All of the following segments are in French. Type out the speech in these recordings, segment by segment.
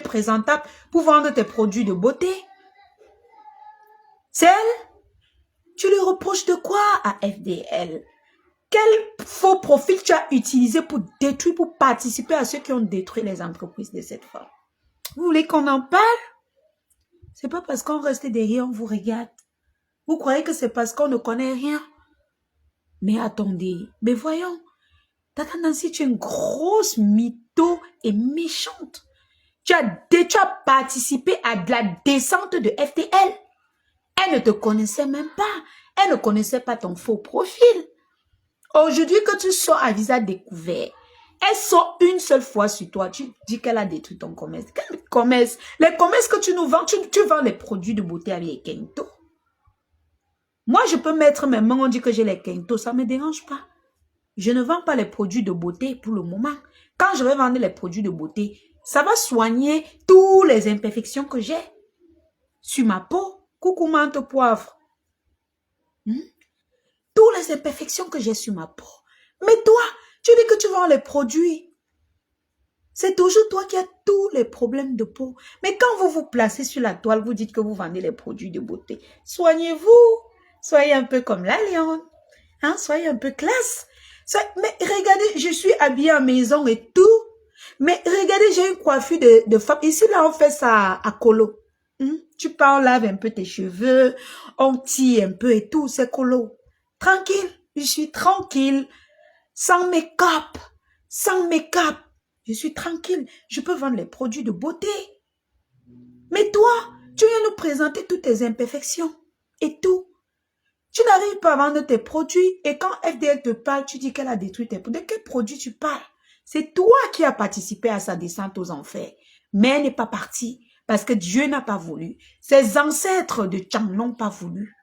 présentable pour vendre tes produits de beauté. C'est elle? Tu lui reproches de quoi à FDL? Quel faux profil tu as utilisé pour détruire, pour participer à ceux qui ont détruit les entreprises de cette femme? Vous voulez qu'on en parle? C'est pas parce qu'on reste derrière, on vous regarde. Vous croyez que c'est parce qu'on ne connaît rien? Mais attendez, mais voyons, Tata Nancy, tu es une grosse mytho et méchante. Tu as participé à de la descente de FTL. Elle ne te connaissait même pas. Elle ne connaissait pas ton faux profil. Aujourd'hui que tu sors à visage découvert, elle sort une seule fois sur toi. Tu dis qu'elle a détruit ton commerce. Quel commerce? Les commerces que tu nous vends, tu vends les produits de beauté avec les Kento. Moi, je peux mettre mes mains, on dit que j'ai les Kento, ça ne me dérange pas. Je ne vends pas les produits de beauté pour le moment. Quand je vais vendre les produits de beauté, ça va soigner toutes les imperfections que j'ai sur ma peau. Coucou menthe poivre. Toutes les imperfections que j'ai sur ma peau. Mais toi, tu dis que tu vends les produits. C'est toujours toi qui as tous les problèmes de peau. Mais quand vous vous placez sur la toile, vous dites que vous vendez les produits de beauté. Soignez-vous. Soyez un peu comme la lionne. Hein? Soyez un peu classe. Mais regardez, je suis habillée en maison et tout. Mais regardez, j'ai une coiffure de femme. Ici, là, on fait ça à colo. Tu pars, on lave un peu tes cheveux. On tire un peu et tout. C'est colo. Tranquille. Je suis tranquille. Sans make-up. Sans make-up. Je suis tranquille. Je peux vendre les produits de beauté. Mais toi, tu viens nous présenter toutes tes imperfections. Et tout. Tu n'arrives pas à vendre tes produits et quand FDL te parle, tu dis qu'elle a détruit tes produits. De quel produit tu parles? C'est toi qui as participé à sa descente aux enfers. Mais elle n'est pas partie parce que Dieu n'a pas voulu. Ses ancêtres de Tchang n'ont pas voulu.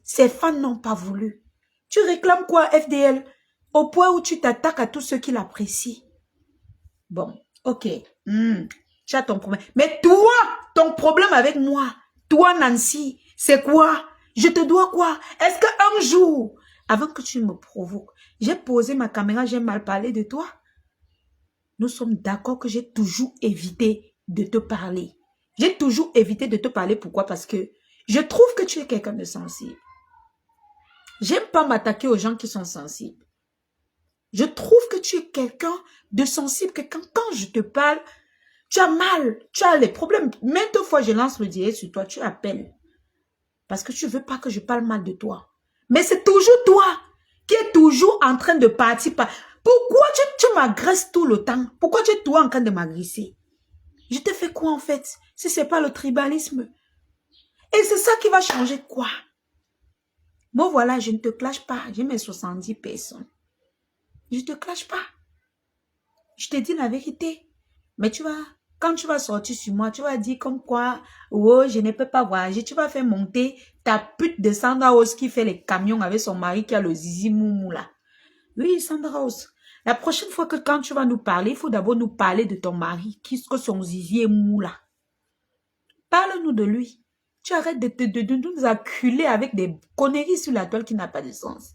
Ses fans n'ont pas voulu. Tu réclames quoi, FDL? Au point où tu t'attaques à tous ceux qui l'apprécient. Bon, ok. Tu as ton problème. Mais toi, ton problème avec moi, toi, Nancy, c'est quoi? Je te dois quoi? Est-ce qu'un jour, avant que tu me provoques, j'ai posé ma caméra, j'ai mal parlé de toi? Nous sommes d'accord que j'ai toujours évité de te parler. J'ai toujours évité de te parler. Pourquoi? Parce que je trouve que tu es quelqu'un de sensible. J'aime pas m'attaquer aux gens qui sont sensibles. Je trouve que tu es quelqu'un de sensible, que quand je te parle, tu as mal, tu as les problèmes. Maintes fois, je lance le direct sur toi, tu appelles. Parce que tu ne veux pas que je parle mal de toi. Mais c'est toujours toi qui es toujours en train de partir. Pourquoi tu m'agresses tout le temps? Pourquoi tu es toujours en train de m'agresser? Je te fais quoi en fait? Si ce n'est pas le tribalisme. Et c'est ça qui va changer quoi? Moi voilà, je ne te clash pas. J'ai mes 70 personnes. Je ne te clash pas. Je te dis la vérité. Mais tu vas... Quand tu vas sortir sur moi, tu vas dire comme quoi, oh, je ne peux pas voyager. Tu vas faire monter ta pute de Sandra Rose qui fait les camions avec son mari qui a le zizi moumou là. Oui, Sandra Rose. La prochaine fois que quand tu vas nous parler, il faut d'abord nous parler de ton mari, qui que son zizi est mou là. Parle-nous de lui. Tu arrêtes de nous acculer avec des conneries sur la toile qui n'a pas de sens.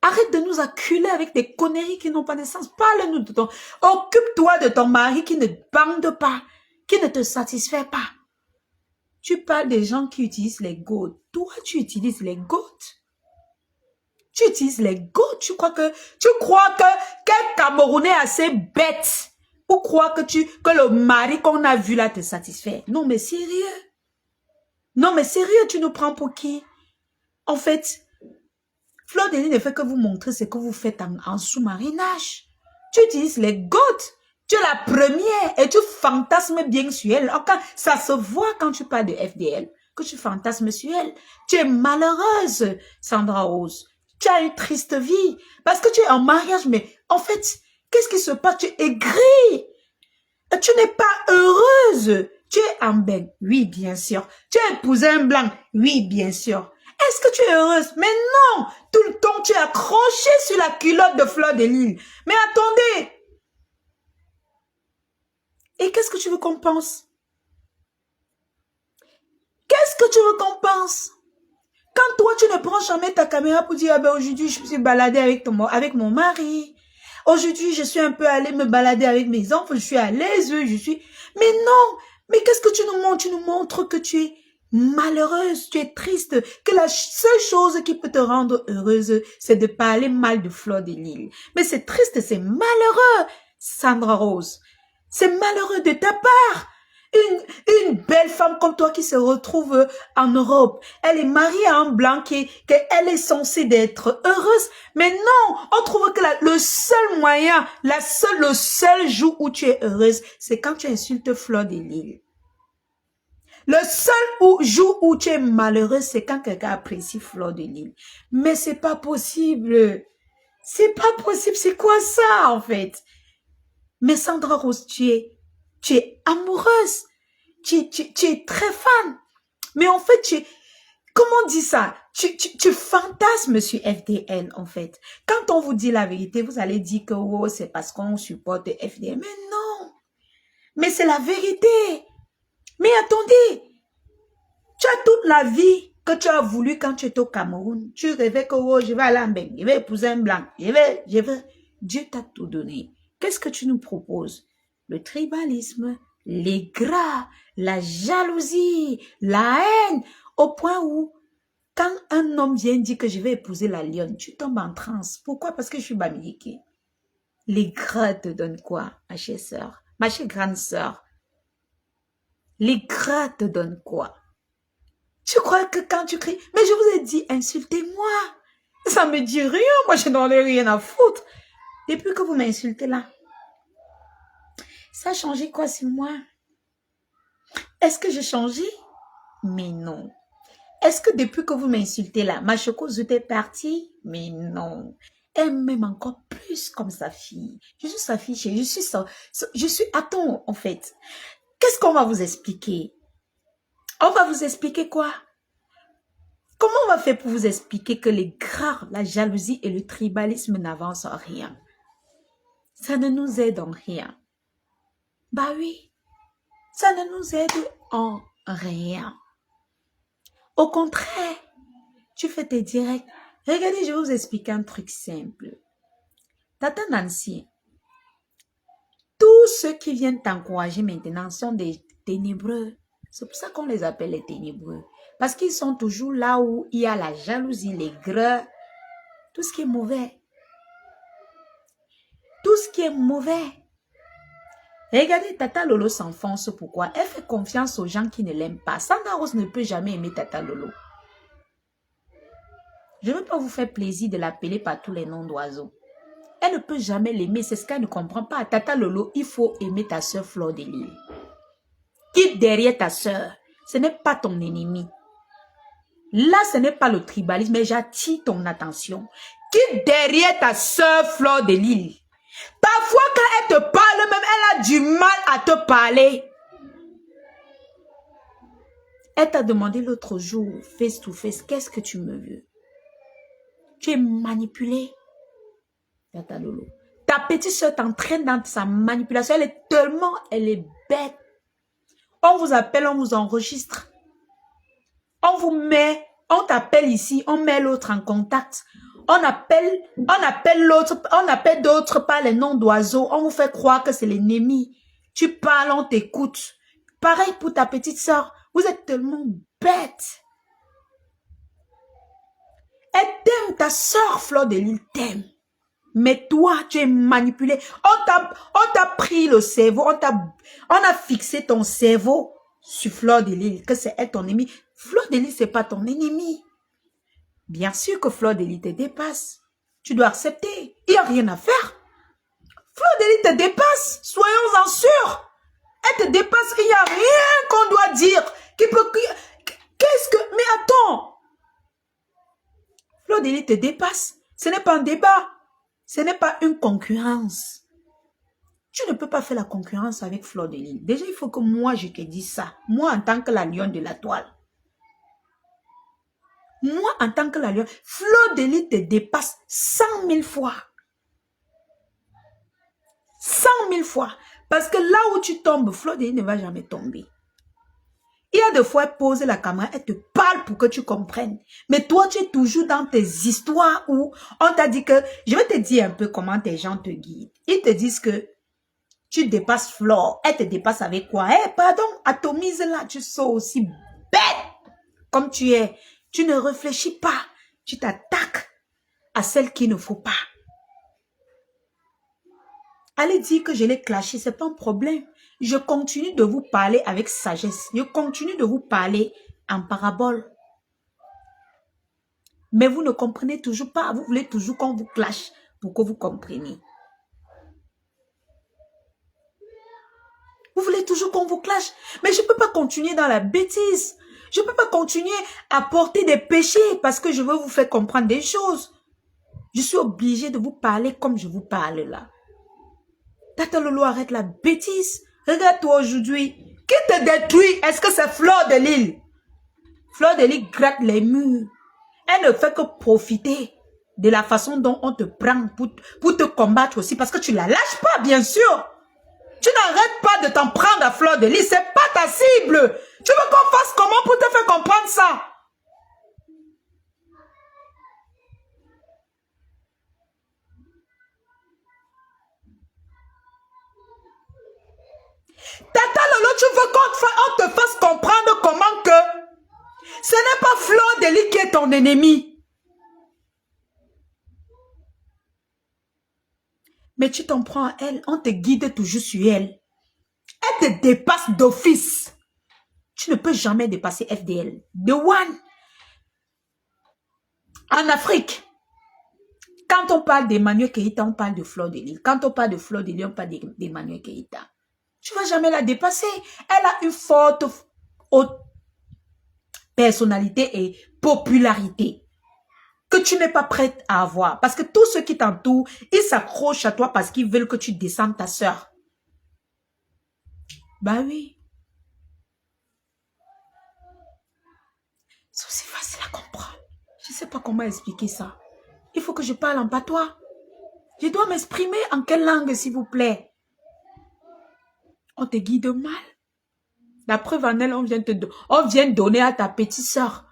Arrête de nous acculer avec des conneries qui n'ont pas de sens. Parle-nous de ton... Occupe-toi de ton mari qui ne bande pas, qui ne te satisfait pas. Tu parles des gens qui utilisent les goats. Toi, tu utilises les goats. Tu utilises les goats. Tu crois que quel Camerounais assez bête pour croire que le mari qu'on a vu là te satisfait. Non, mais sérieux. Non, mais sérieux, tu nous prends pour qui? En fait... Fleur de Lys ne fait que vous montrer ce que vous faites en sous-marinage. Tu utilises les gouttes. Tu es la première et tu fantasmes bien sur elle. Enfin, ça se voit quand tu parles de FDL, que tu fantasmes sur elle. Tu es malheureuse, Sandra Rose. Tu as une triste vie parce que tu es en mariage, mais en fait, qu'est-ce qui se passe? Tu es aigrie. Tu n'es pas heureuse. Tu es en bain. Oui, bien sûr. Tu as épousé un blanc. Oui, bien sûr. Est-ce que tu es heureuse? Mais non! Tout le temps, tu es accroché sur la culotte de Fleur de Lys. Mais attendez! Et qu'est-ce que tu veux qu'on pense? Qu'est-ce que tu veux qu'on pense? Quand toi, tu ne prends jamais ta caméra pour dire, ah ben aujourd'hui, je me suis baladée avec mon mari. Aujourd'hui, je suis un peu allée me balader avec mes enfants, je suis à l'aise, je suis... Mais non, mais qu'est-ce que tu nous montres? Tu nous montres que tu es malheureuse, tu es triste, que la seule chose qui peut te rendre heureuse, c'est de parler mal de Fleur de Lys. Mais c'est triste, c'est malheureux, Sandra Rose. C'est malheureux de ta part. Une belle femme comme toi qui se retrouve en Europe, elle est mariée à un blanc qu'elle est censée d'être heureuse, mais non, on trouve que le seul moyen, le seul jour où tu es heureuse, c'est quand tu insultes Fleur de Lys. Le seul jour où tu es malheureuse, c'est quand quelqu'un apprécie Fleur de Lys. Mais c'est pas possible. C'est pas possible. C'est quoi ça, en fait? Mais Sandra Rose, tu es amoureuse. Tu es très fan. Mais en fait, comment on dit ça? Tu fantasmes sur FDL, en fait. Quand on vous dit la vérité, vous allez dire que oh, c'est parce qu'on supporte FDL. Mais non. Mais c'est la vérité. Mais attendez, tu as toute la vie que tu as voulu quand tu étais au Cameroun. Tu rêvais que oh, je vais aller en Beng, je vais épouser un blanc, je vais. Dieu t'a tout donné. Qu'est-ce que tu nous proposes? Le tribalisme, les gras, la jalousie, la haine, au point où quand un homme vient dire que je vais épouser la lionne, tu tombes en transe. Pourquoi? Parce que je suis bamileke. Les gras te donnent quoi, ma chère sœur, ma chère grande sœur? Les gras te donnent quoi? Tu crois que quand tu cries, mais je vous ai dit, insultez-moi. Ça me dit rien, moi je n'en ai rien à foutre. Depuis que vous m'insultez là, ça a changé quoi sur moi? Est-ce que j'ai changé? Mais non. Est-ce que depuis que vous m'insultez là, ma chocouse était partie? Mais non. Elle m'aime encore plus comme sa fille. Je suis sa fille chérie. Attends, en fait. Qu'est-ce qu'on va vous expliquer? On va vous expliquer quoi? Comment on va faire pour vous expliquer que les gras, la jalousie et le tribalisme n'avancent en rien? Ça ne nous aide en rien. Bah oui, ça ne nous aide en rien. Au contraire, tu fais tes directs. Regardez, je vais vous expliquer un truc simple. Tata Nancy, tous ceux qui viennent t'encourager maintenant sont des ténébreux. C'est pour ça qu'on les appelle les ténébreux. Parce qu'ils sont toujours là où il y a la jalousie, les gras, tout ce qui est mauvais. Tout ce qui est mauvais. Regardez, Tata Lolo s'enfonce. Pourquoi? Elle fait confiance aux gens qui ne l'aiment pas. Sandra Rose ne peut jamais aimer Tata Lolo. Je ne veux pas vous faire plaisir de l'appeler par tous les noms d'oiseaux. Elle ne peut jamais l'aimer. C'est ce qu'elle ne comprend pas. Tata Lolo, il faut aimer ta soeur Fleur de Lys. Quitte derrière ta soeur. Ce n'est pas ton ennemi. Là, ce n'est pas le tribalisme, mais j'attire ton attention. Quitte derrière ta soeur Fleur de Lys. Parfois, quand elle te parle, même elle a du mal à te parler. Elle t'a demandé l'autre jour, face to face, qu'est-ce que tu me veux? Tu es manipulée. Tata Lolo. Ta petite soeur t'entraîne dans sa manipulation. Elle est bête. On vous appelle, on vous enregistre. On vous met, on t'appelle ici, on met l'autre en contact. On appelle l'autre, on appelle d'autres par les noms d'oiseaux. On vous fait croire que c'est l'ennemi. Tu parles, on t'écoute. Pareil pour ta petite soeur. Vous êtes tellement bête. Elle t'aime, ta soeur Fleur de Lys t'aime. Mais toi, tu es manipulé. On t'a pris le cerveau, on a fixé ton cerveau sur Fleur de Lys, que c'est elle ton ennemi. Fleur de Lys, c'est pas ton ennemi. Bien sûr que Fleur de Lys te dépasse. Tu dois accepter. Il n'y a rien à faire. Fleur de Lys te dépasse. Soyons-en sûrs. Elle te dépasse. Il n'y a rien qu'on doit dire. Qu'est-ce que... Mais attends. Fleur de Lys te dépasse. Ce n'est pas un débat. Ce n'est pas une concurrence. Tu ne peux pas faire la concurrence avec Fleur de Lys. Déjà, il faut que moi, je te dise ça. Moi, en tant que la lionne de la toile. Moi, en tant que la lionne, Fleur de Lys te dépasse 100 000 fois. 100 000 fois. Parce que là où tu tombes, Fleur de Lys ne va jamais tomber. Il y a des fois, elle pose la caméra, elle te parle pour que tu comprennes. Mais toi, tu es toujours dans tes histoires où on t'a dit que... Je vais te dire un peu comment tes gens te guident. Ils te disent que tu dépasses Flore. Elle te dépasse avec quoi? Eh, pardon, atomise là, tu sors aussi bête comme tu es. Tu ne réfléchis pas. Tu t'attaques à celle qu'il ne faut pas. Allez dire que je l'ai clashé, c'est pas un problème. Je continue de vous parler avec sagesse. Je continue de vous parler en parabole. Mais vous ne comprenez toujours pas. Vous voulez toujours qu'on vous clash pour que vous compreniez. Vous voulez toujours qu'on vous clash. Mais je ne peux pas continuer dans la bêtise. Je ne peux pas continuer à porter des péchés parce que je veux vous faire comprendre des choses. Je suis obligée de vous parler comme je vous parle là. Tata Lolo, arrête la bêtise. Regarde-toi aujourd'hui. Qui te détruit? Est-ce que c'est Flore de Lille? Flore de Lille gratte les murs. Elle ne fait que profiter de la façon dont on te prend pour te combattre aussi. Parce que tu ne la lâches pas, bien sûr. Tu n'arrêtes pas de t'en prendre à Flore de Lille. Ce n'est pas ta cible. Tu veux qu'on fasse comment pour te faire comprendre ça? Tata Lolo, tu veux qu'on te fasse comprendre comment que ce n'est pas Flore de Lille qui est ton ennemi. Mais tu t'en prends à elle, on te guide toujours sur elle. Elle te dépasse d'office. Tu ne peux jamais dépasser FDL. The one. En Afrique, quand on parle d'Emmanuel Keïta, on parle de Flore de Lille. Quand on parle de Flore de Lille, on parle d'Emmanuel Keïta. Tu ne vas jamais la dépasser. Elle a une forte haute personnalité et popularité que tu n'es pas prête à avoir. Parce que tous ceux qui t'entourent, ils s'accrochent à toi parce qu'ils veulent que tu descendes ta sœur. Bah oui. C'est aussi facile à comprendre. Je ne sais pas comment expliquer ça. Il faut que je parle en patois. Je dois m'exprimer en quelle langue, s'il vous plaît? On te guide mal. La preuve en elle, on vient donner à ta petite sœur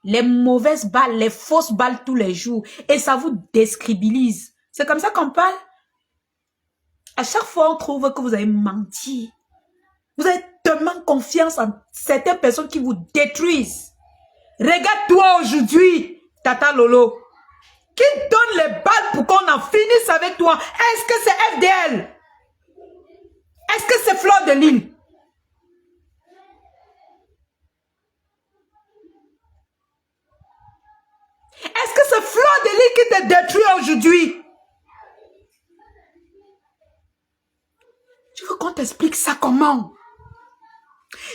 les mauvaises balles, les fausses balles tous les jours. Et ça vous décrédibilise. C'est comme ça qu'on parle. À chaque fois, on trouve que vous avez menti. Vous avez tellement confiance en certaines personnes qui vous détruisent. Regarde-toi aujourd'hui, Tata Lolo. Qui donne les balles pour qu'on en finisse avec toi? Est-ce que c'est FDL? Est-ce que c'est Flore de Lille? Est-ce que c'est Flore de Lille qui te détruit aujourd'hui? Tu veux qu'on t'explique ça comment?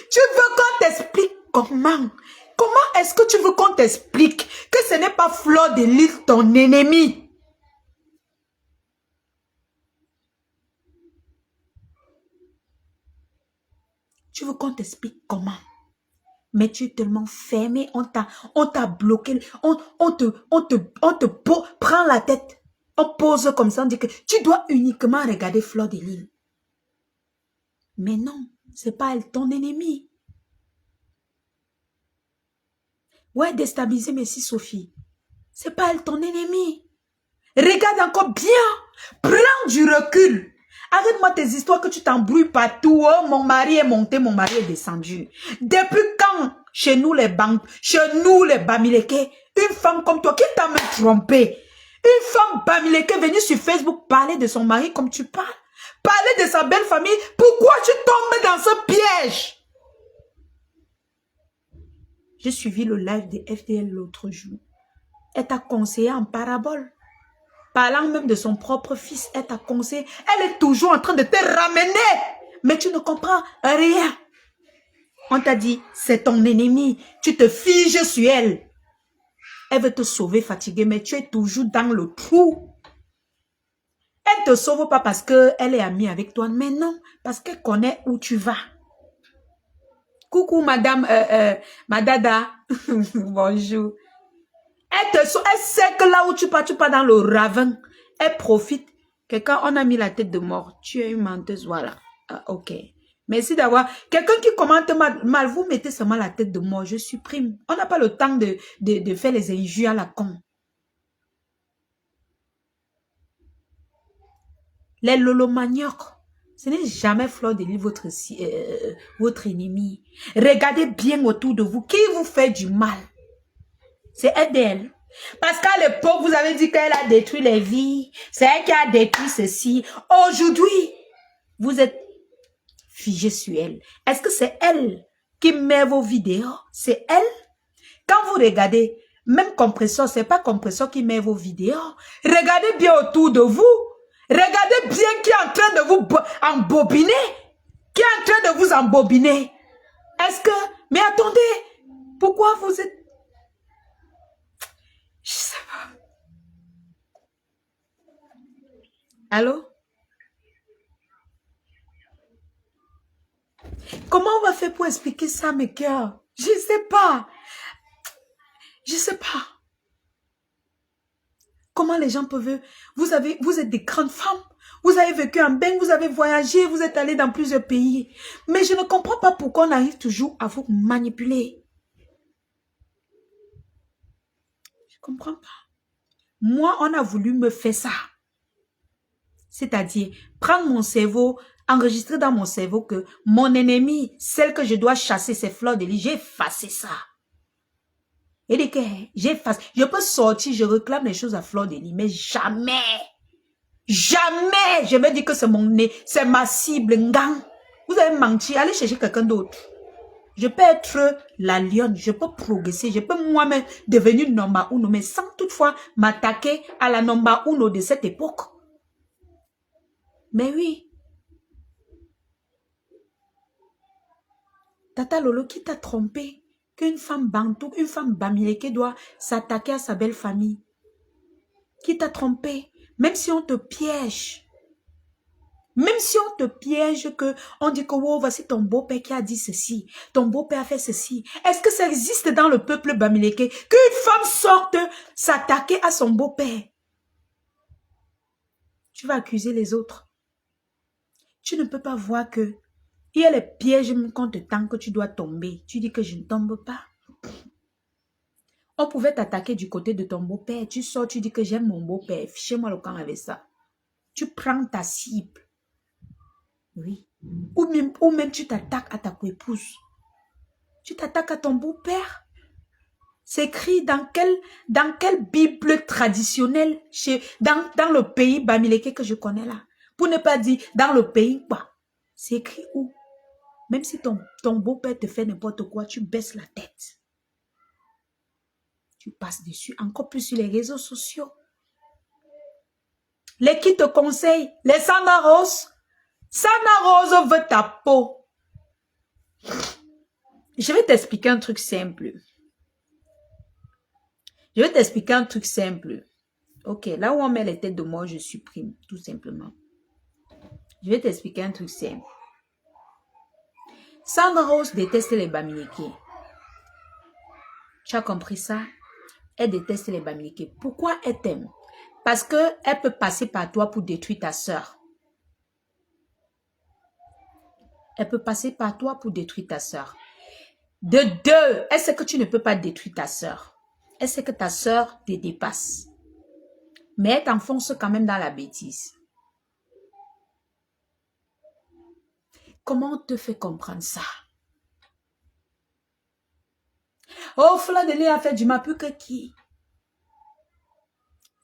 Tu veux qu'on t'explique comment? Comment est-ce que tu veux qu'on t'explique que ce n'est pas Flore de Lille ton ennemi? Tu veux qu'on t'explique comment? Mais tu es tellement fermé, on t'a bloqué, on te prend la tête, on pose comme ça, on dit que tu dois uniquement regarder Flore de Lille. Mais non, c'est pas elle ton ennemi. Ouais, déstabiliser, mais si Sophie, c'est pas elle ton ennemi. Regarde encore bien, prends du recul. Arrête-moi tes histoires que tu t'embrouilles partout. Oh, mon mari est monté, mon mari est descendu. Depuis quand, chez nous les banques, chez nous les Bamileke, une femme comme toi, qui t'a même trompé? Une femme Bamileke venue sur Facebook parler de son mari comme tu parles. Parler de sa belle famille. Pourquoi tu tombes dans ce piège? J'ai suivi le live de FDL l'autre jour. Elle t'a conseillé en parabole. Parlant même de son propre fils, elle t'a conseillé. Elle est toujours en train de te ramener. Mais tu ne comprends rien. On t'a dit, c'est ton ennemi. Tu te figes sur elle. Elle veut te sauver fatigué, mais tu es toujours dans le trou. Elle ne te sauve pas parce qu'elle est amie avec toi. Mais non, parce qu'elle connaît où tu vas. Coucou, madame, madada. Bonjour. Elle sait que là où tu pars dans le ravin. Elle profite. Quelqu'un, on a mis la tête de mort. Tu es une menteuse, voilà. Ah, ok. Merci d'avoir... Quelqu'un qui commente mal, vous mettez seulement la tête de mort, je supprime. On n'a pas le temps de faire les injures à la con. Les lolomaniacs, ce n'est jamais Fleur de Lys votre ennemi. Regardez bien autour de vous. Qui vous fait du mal? C'est elle. Parce qu'à l'époque, vous avez dit qu'elle a détruit les vies. C'est elle qui a détruit ceci. Aujourd'hui, vous êtes figé sur elle. Est-ce que c'est elle qui met vos vidéos? C'est elle? Quand vous regardez, même Compresseur, c'est pas Compresseur qui met vos vidéos. Regardez bien autour de vous. Regardez bien qui est en train de vous embobiner. Qui est en train de vous embobiner. Est-ce que... Mais attendez. Pourquoi vous êtes... Je sais pas. Allô? Comment on va faire pour expliquer ça, mes cœurs? Je sais pas. Je sais pas. Comment les gens peuvent... Vous êtes des grandes femmes. Vous avez vécu en bain, vous avez voyagé, vous êtes allé dans plusieurs pays. Mais je ne comprends pas pourquoi on arrive toujours à vous manipuler. Je ne comprends pas. Moi, on a voulu me faire ça. C'est-à-dire, prendre mon cerveau, enregistrer dans mon cerveau que mon ennemi, celle que je dois chasser, c'est Fleur de Lys. J'ai effacé ça. Et de que j'efface. Je peux sortir, je réclame les choses à Fleur de Lys, mais jamais, jamais, je me dis que c'est mon nez, c'est ma cible, ngang. Vous avez menti, allez chercher quelqu'un d'autre. Je peux être la lionne, je peux progresser, je peux moi-même devenir number uno, mais sans toutefois m'attaquer à la number uno de cette époque. Mais oui. Tata Lolo, qui t'a trompé? Qu'une femme bantou, une femme bamileke doit s'attaquer à sa belle famille. Qui t'a trompé? Même si on te piège. Même si on te piège que on dit que oh, voici ton beau-père qui a dit ceci, ton beau-père a fait ceci. Est-ce que ça existe dans le peuple bamileke qu'une femme sorte s'attaquer à son beau-père? Tu vas accuser les autres. Tu ne peux pas voir que il y a les pièges qu'on te tend que tu dois tomber. Tu dis que je ne tombe pas. On pouvait t'attaquer du côté de ton beau-père. Tu sors, tu dis que j'aime mon beau-père. Fichez-moi le camp avec ça. Tu prends ta cible. Oui. Ou même tu t'attaques à ta épouse. Tu t'attaques à ton beau-père. C'est écrit dans quelle Bible traditionnelle dans le pays bamileke que je connais là. Pour ne pas dire dans le pays quoi. C'est écrit où? Même si ton beau-père te fait n'importe quoi, tu baisses la tête. Tu passes dessus, encore plus sur les réseaux sociaux. Les qui te conseillent, les Sandra Rose. Sandra Rose veut ta peau. Je vais t'expliquer un truc simple. Je vais t'expliquer un truc simple. Ok, là où on met les têtes de mort, je supprime, tout simplement. Je vais t'expliquer un truc simple. Sandra Rose déteste les bamileke. Tu as compris ça? Elle déteste les bamileke. Pourquoi elle t'aime? Parce qu'elle peut passer par toi pour détruire ta soeur. Elle peut passer par toi pour détruire ta soeur. De deux, elle sait que tu ne peux pas détruire ta soeur. Elle sait que ta soeur te dépasse. Mais elle t'enfonce quand même dans la bêtise. Comment on te fait comprendre ça? Oh, Fleur de Lys a fait du mal plus que qui?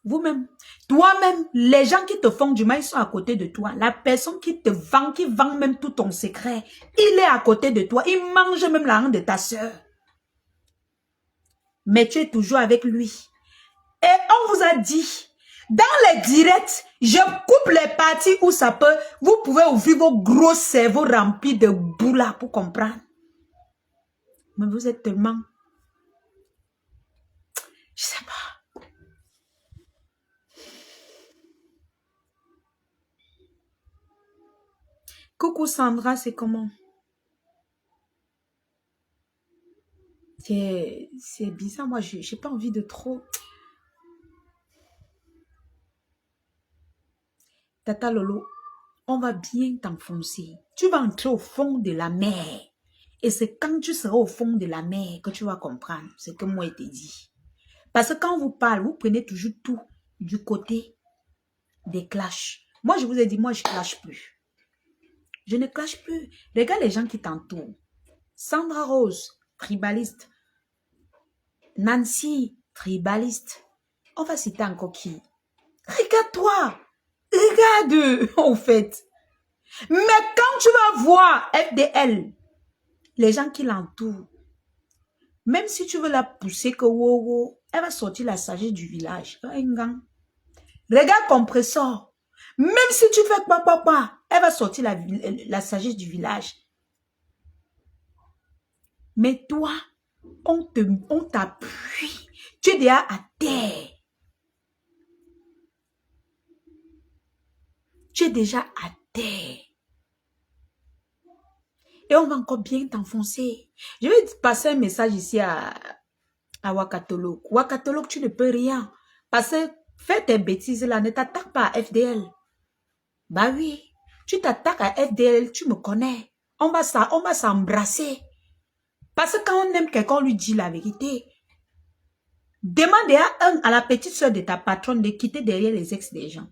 Vous-même. Toi-même, les gens qui te font du mal, ils sont à côté de toi. La personne qui te vend, qui vend même tout ton secret, il est à côté de toi. Il mange même l'argent de ta soeur. Mais tu es toujours avec lui. Et on vous a dit, dans les directs, je coupe les parties où ça peut, vous pouvez ouvrir vos gros cerveaux remplis de boulas pour comprendre. Mais vous êtes tellement... Je sais pas. Coucou Sandra, c'est comment? C'est bizarre, moi, j'ai pas envie de trop... Tata Lolo, on va bien t'enfoncer. Tu vas entrer au fond de la mer. Et c'est quand tu seras au fond de la mer que tu vas comprendre ce que moi je t'ai dit. Parce que quand on vous parle, vous prenez toujours tout du côté des clashs. Moi, je vous ai dit, moi, je ne clash plus. Je ne clash plus. Regarde les gens qui t'entourent. Sandra Rose, tribaliste. Nancy, tribaliste. On va citer encore qui? Regarde-toi. Regarde, en fait. Mais quand tu vas voir FDL, les gens qui l'entourent, même si tu veux la pousser que wow, elle va sortir la sagesse du village. Regarde Compressor. Même si tu fais quoi, elle va sortir la sagesse du village. Mais toi, on t'appuie. Tu es déjà à terre. Tu es déjà à terre. Et on va encore bien t'enfoncer. Je vais passer un message ici à Wakatolok. Wakatolok, tu ne peux rien. Parce que fais tes bêtises là, ne t'attaque pas à FDL. Bah oui, tu t'attaques à FDL, tu me connais. On va s'embrasser. Parce que quand on aime quelqu'un, on lui dit la vérité. Demande à la petite soeur de ta patronne de quitter derrière les ex des gens.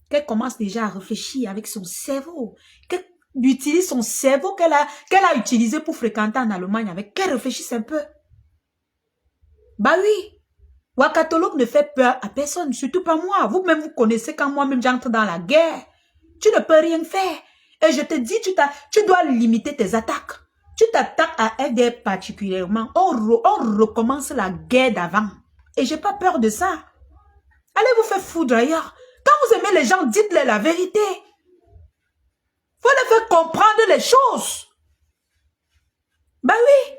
Qu'elle commence déjà à réfléchir avec son cerveau. Qu'elle utilise son cerveau qu'elle a utilisé pour fréquenter en Allemagne avec. Qu'elle réfléchisse un peu. Bah oui. Wakatolok ne fait peur à personne, surtout pas moi. Vous-même, vous connaissez quand moi-même j'entre dans la guerre. Tu ne peux rien faire. Et je te dis, tu dois limiter tes attaques. Tu t'attaques à FDL particulièrement. On recommence la guerre d'avant. Et j'ai pas peur de ça. Allez vous faire foudre ailleurs. Quand vous aimez les gens, dites-leur la vérité. Faut les faire comprendre les choses. Ben oui.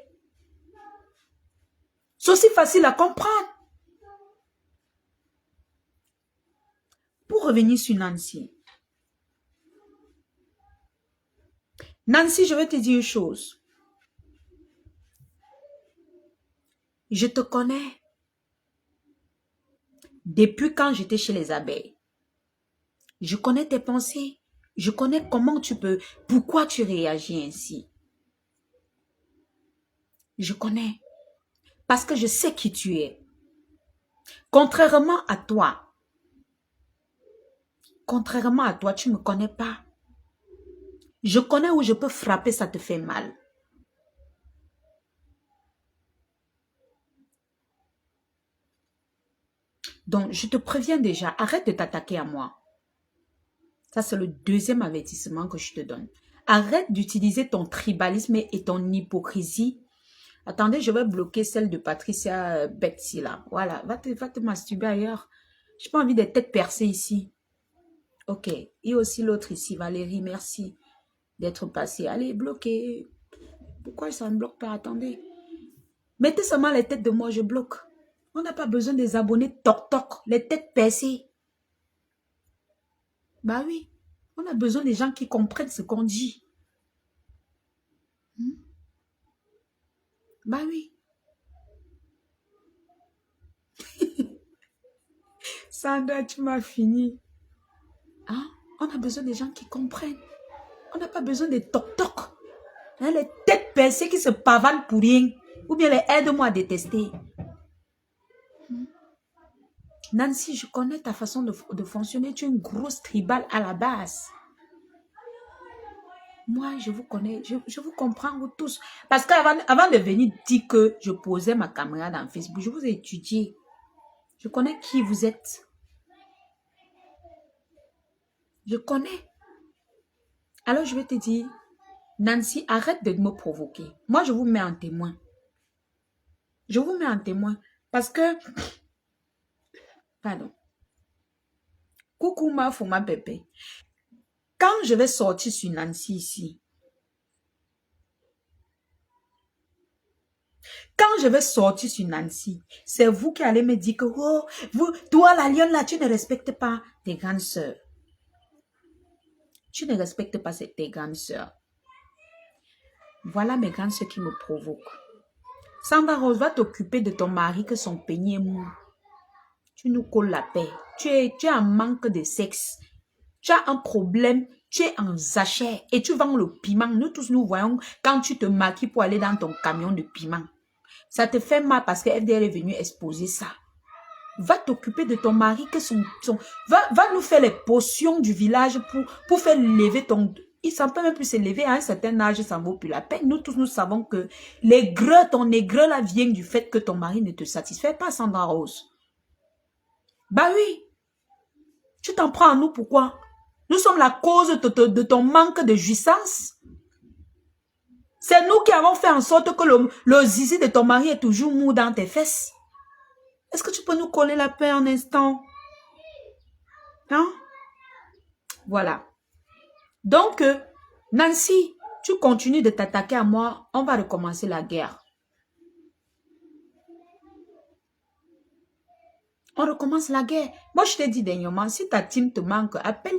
C'est aussi facile à comprendre. Pour revenir sur Nancy. Nancy, je vais te dire une chose. Je te connais. Depuis quand j'étais chez les abeilles. Je connais tes pensées. Je connais comment tu peux, pourquoi tu réagis ainsi. Je connais. Parce que je sais qui tu es. Contrairement à toi, tu ne me connais pas. Je connais où je peux frapper, ça te fait mal. Donc, je te préviens déjà, arrête de t'attaquer à moi. Ça, c'est le deuxième avertissement que je te donne. Arrête d'utiliser ton tribalisme et ton hypocrisie. Attendez, je vais bloquer celle de Patricia Betsy là. Voilà, va te masturber ailleurs. Je n'ai pas envie des têtes percées ici. Ok, et aussi l'autre ici, Valérie, merci d'être passée. Allez, bloquez. Pourquoi ça ne bloque pas? Attendez. Mettez seulement les têtes de moi, je bloque. On n'a pas besoin des abonnés toc-toc, les têtes percées. Bah oui, on a besoin des gens qui comprennent ce qu'on dit. Bah oui. Sandra, tu m'as fini. Hein? On a besoin des gens qui comprennent. On n'a pas besoin des toc-toc. Hein, les têtes percées qui se pavanent pour rien. Ou bien les aide-moi à détester. Nancy, je connais ta façon de fonctionner. Tu es une grosse tribale à la base. Moi, je vous connais. Je vous comprends vous tous. Parce qu'avant de venir dire que je posais ma caméra dans Facebook, je vous ai étudié. Je connais qui vous êtes. Je connais. Alors, je vais te dire, Nancy, arrête de me provoquer. Moi, je vous mets en témoin. Je vous mets en témoin. Parce que... Pardon. Coucou ma Fouma Pépé. Quand je vais sortir sur Nancy ici, quand je vais sortir sur Nancy, c'est vous qui allez me dire que, oh, toi la lionne là, tu ne respectes pas tes grandes sœurs. Tu ne respectes pas tes grandes sœurs. Voilà mes grandes sœurs qui me provoquent. Sandra Rose va t'occuper de ton mari que son peignet est mou. Tu nous colles la paix. Tu es en manque de sexe. Tu as un problème, tu es en sachet et tu vends le piment. Nous tous, nous voyons quand tu te maquilles pour aller dans ton camion de piment. Ça te fait mal parce que FDL est venu exposer ça. Va t'occuper de ton mari, que va nous faire les potions du village pour faire lever ton... Il ne peut même plus se lever à un certain âge, ça ne vaut plus la peine. Nous tous, nous savons que ton aigreur là vient du fait que ton mari ne te satisfait pas, Sandra Rose. Bah oui. Tu t'en prends à nous, pourquoi? Nous sommes la cause de ton manque de jouissance. C'est nous qui avons fait en sorte que le zizi de ton mari est toujours mou dans tes fesses. Est-ce que tu peux nous coller la paix un instant? Hein? Voilà. Donc, Nancy, tu continues de t'attaquer à moi. On va recommencer la guerre. On recommence la guerre. Moi, je t'ai dit dernièrement, si ta team te manque, appelle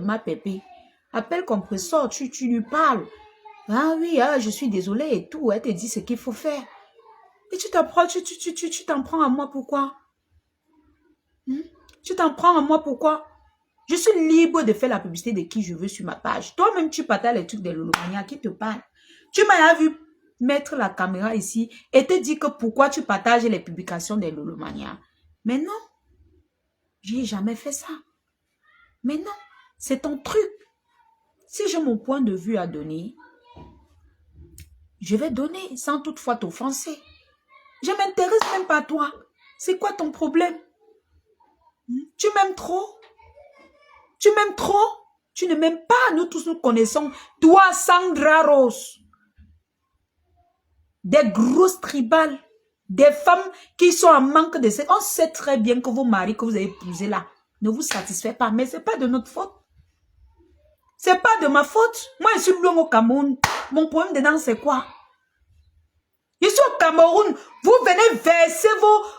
ma pépé. Appelle Compressor, tu lui parles. Ah oui, je suis désolée et tout. Elle te dit ce qu'il faut faire. Et tu t'en prends à moi, pourquoi? Tu t'en prends à moi, pourquoi? Je suis libre de faire la publicité de qui je veux sur ma page. Toi-même, tu partages les trucs de Lolomania qui te parle. Tu m'as vu mettre la caméra ici et te dire que pourquoi tu partages les publications de Lolomania. Mais non, j'ai jamais fait ça. Mais non, c'est ton truc. Si j'ai mon point de vue à donner, je vais donner sans toutefois t'offenser. Je ne m'intéresse même pas à toi. C'est quoi ton problème? Tu m'aimes trop? Tu m'aimes trop? Tu ne m'aimes pas. Nous tous nous connaissons. Toi, Sandra Rose. Des grosses tribales. Des femmes qui sont en manque de sexe. On sait très bien que vos maris que vous avez épousés là ne vous satisfait pas. Mais ce n'est pas de notre faute. Ce n'est pas de ma faute. Moi, je suis loin au Cameroun. Mon problème dedans, c'est quoi? Je suis au Cameroun. Vous venez verser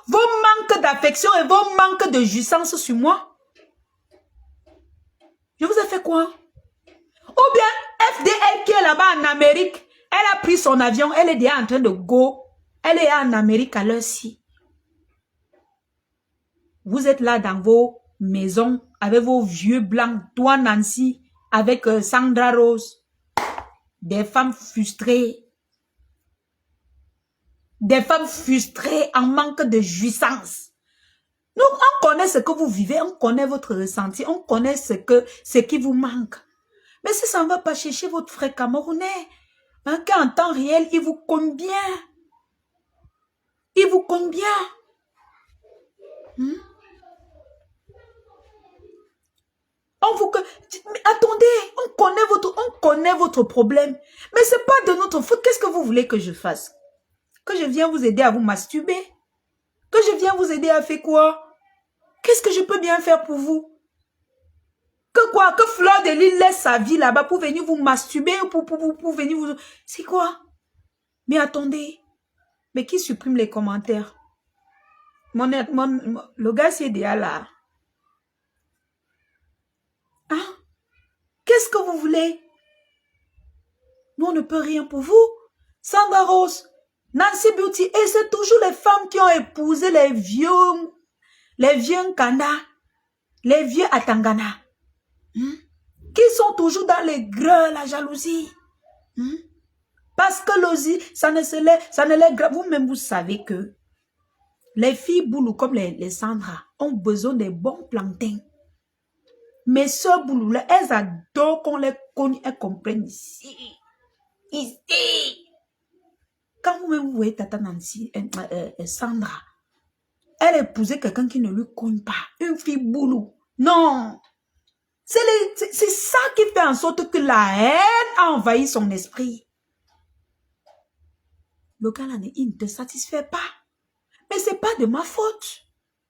vos manques d'affection et vos manques de jouissance sur moi. Je vous ai fait quoi? Ou bien FDL qui est là-bas en Amérique, elle a pris son avion, elle est déjà en train de go. Elle est en Amérique à l'heure-ci. Vous êtes là dans vos maisons avec vos vieux blancs, toi Nancy, avec Sandra Rose. Des femmes frustrées. Des femmes frustrées en manque de jouissance. Nous, on connaît ce que vous vivez, on connaît votre ressenti, on connaît ce qui vous manque. Mais si ça ne va pas chercher votre frère camerounais, qu'en temps réel, il vous compte bien. Il vous compte bien. Mais attendez, on connaît votre problème. Mais ce n'est pas de notre faute. Qu'est-ce que vous voulez que je fasse? Que je viens vous aider à vous masturber? Que je viens vous aider à faire quoi? Qu'est-ce que je peux bien faire pour vous? Que quoi? Que Fleur de Lys laisse sa vie là-bas pour venir vous masturber ou pour venir vous... C'est quoi? Mais attendez. Mais qui supprime les commentaires? Le gars, c'est déjà là. Hein? Qu'est-ce que vous voulez? Nous, on ne peut rien pour vous. Sandra Rose, Nancy Beauty, et c'est toujours les femmes qui ont épousé les vieux Nkanda, les vieux Atangana, qui sont toujours dans les greux, la jalousie. Parce que l'osie, ça ne les grave. Vous-même, vous savez que les filles boulou comme les Sandra ont besoin des bons plantains. Mes soeurs boulou, là, elles adorent qu'on les cogne, elles comprennent ici. Ici. Quand vous voyez Tata Nancy, Sandra, elle épousait quelqu'un qui ne lui cogne pas. Une fille boulou. Non. C'est ça qui fait en sorte que la haine a envahi son esprit. Le gars là, il ne te satisfait pas. Mais ce n'est pas de ma faute.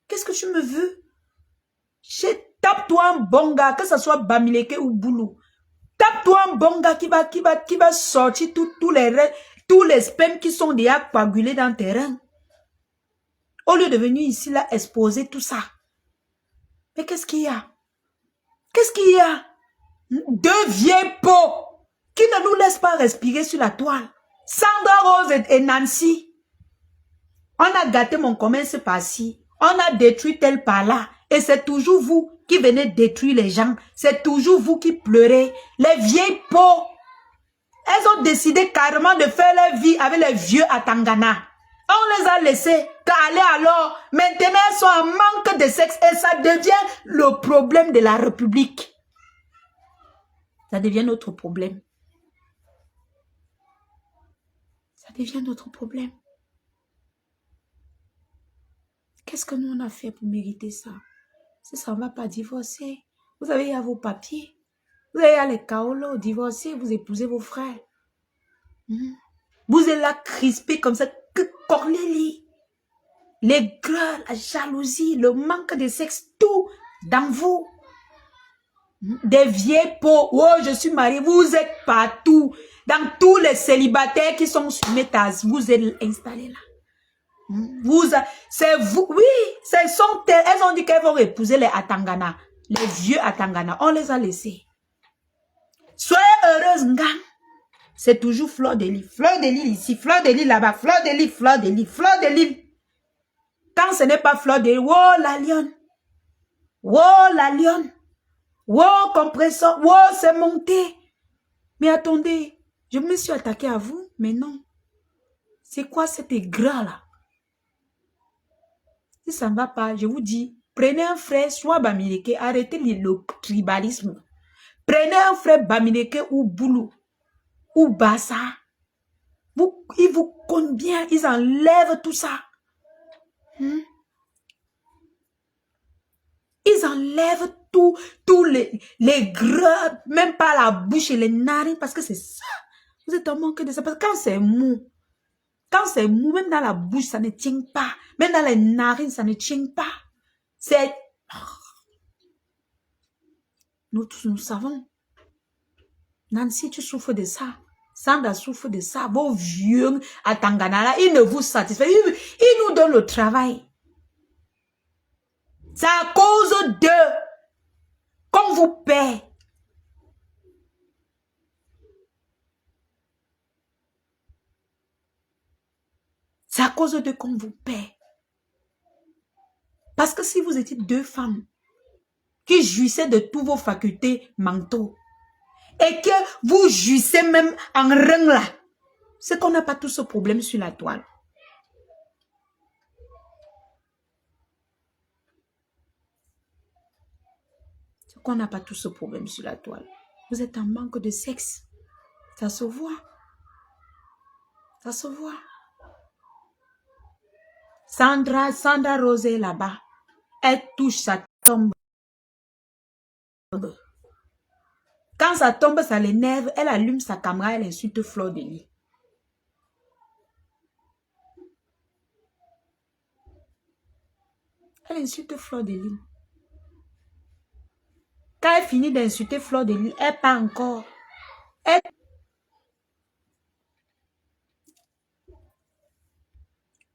Qu'est-ce que tu me veux? Tape-toi un bon gars, que ce soit Bamileke ou Boulou. Tape-toi un bon gars qui va sortir tous les spermes qui sont déjà coagulés dans le terrain. Au lieu de venir ici, là, exposer tout ça. Mais qu'est-ce qu'il y a? Qu'est-ce qu'il y a? Deux vieilles peaux qui ne nous laissent pas respirer sur la toile. Sandra Rose et Nancy. On a gâté mon commerce par-ci. On a détruit tel par-là. Et c'est toujours vous qui venaient détruire les gens. C'est toujours vous qui pleurez. Les vieilles peaux. Elles ont décidé carrément de faire leur vie avec les vieux à Tangana. On les a laissés aller alors. Maintenant, elles sont en manque de sexe et ça devient le problème de la République. Ça devient notre problème. Ça devient notre problème. Qu'est-ce que nous on a fait pour mériter ça? Si ça ne va pas divorcer, vous avez à vos papiers. Vous avez à les kaolos, divorcer, vous épousez vos frères. Vous êtes là crispé comme ça, que Cornélie. Les gueules, la jalousie, le manque de sexe, tout dans vous. Des vieilles peaux. Oh, je suis mariée. Vous êtes partout. Dans tous les célibataires qui sont sur Métas, vous êtes installés là. C'est vous. Oui, elles ont dit qu'elles vont épouser les Atangana. Les vieux Atangana. On les a laissés. Soyez heureuse, Ngang. C'est toujours fleur de lis. Fleur de lis ici, fleur de lis là-bas, fleur de lis, fleur de lis, fleur de lis. Quand ce n'est pas fleur de lis, oh la lionne. Oh la lionne. Oh compresseur. Oh c'est monté. Mais attendez, je me suis attaqué à vous, mais non. C'est quoi cet aigre là? Si ça ne va pas, je vous dis, prenez un frère, soit Bamileke, arrêtez le tribalisme. Prenez un frère Bamileke ou Boulou. Ou Bassa, ils vous comptent bien, ils enlèvent tout ça. Ils enlèvent tous les gras, même pas la bouche et les narines, parce que c'est ça. Vous êtes en manque de ça, parce que quand c'est mou, même dans la bouche, ça ne tient pas. Même dans les narines, ça ne tient pas. C'est... Nous tous, nous savons. Nancy, tu souffres de ça. Sandra souffre de ça. Vos vieux à Tangana, là, ils ne vous satisfont. Ils nous donnent le travail. C'est à cause d'eux qu'on vous paie. C'est à cause d'eux qu'on vous paie. Parce que si vous étiez deux femmes qui jouissaient de toutes vos facultés mentaux, et que vous jouissez même en rein là, c'est qu'on n'a pas tout ce problème sur la toile. C'est qu'on n'a pas tout ce problème sur la toile. Vous êtes en manque de sexe. Ça se voit. Ça se voit. Sandra Rosé là-bas, elle touche, ça tombe. Quand ça tombe, ça l'énerve, elle allume sa caméra, elle insulte Fleur de Lis. Elle insulte Fleur de Lis. Quand elle finit d'insulter Fleur de Lis, elle part encore. Elle...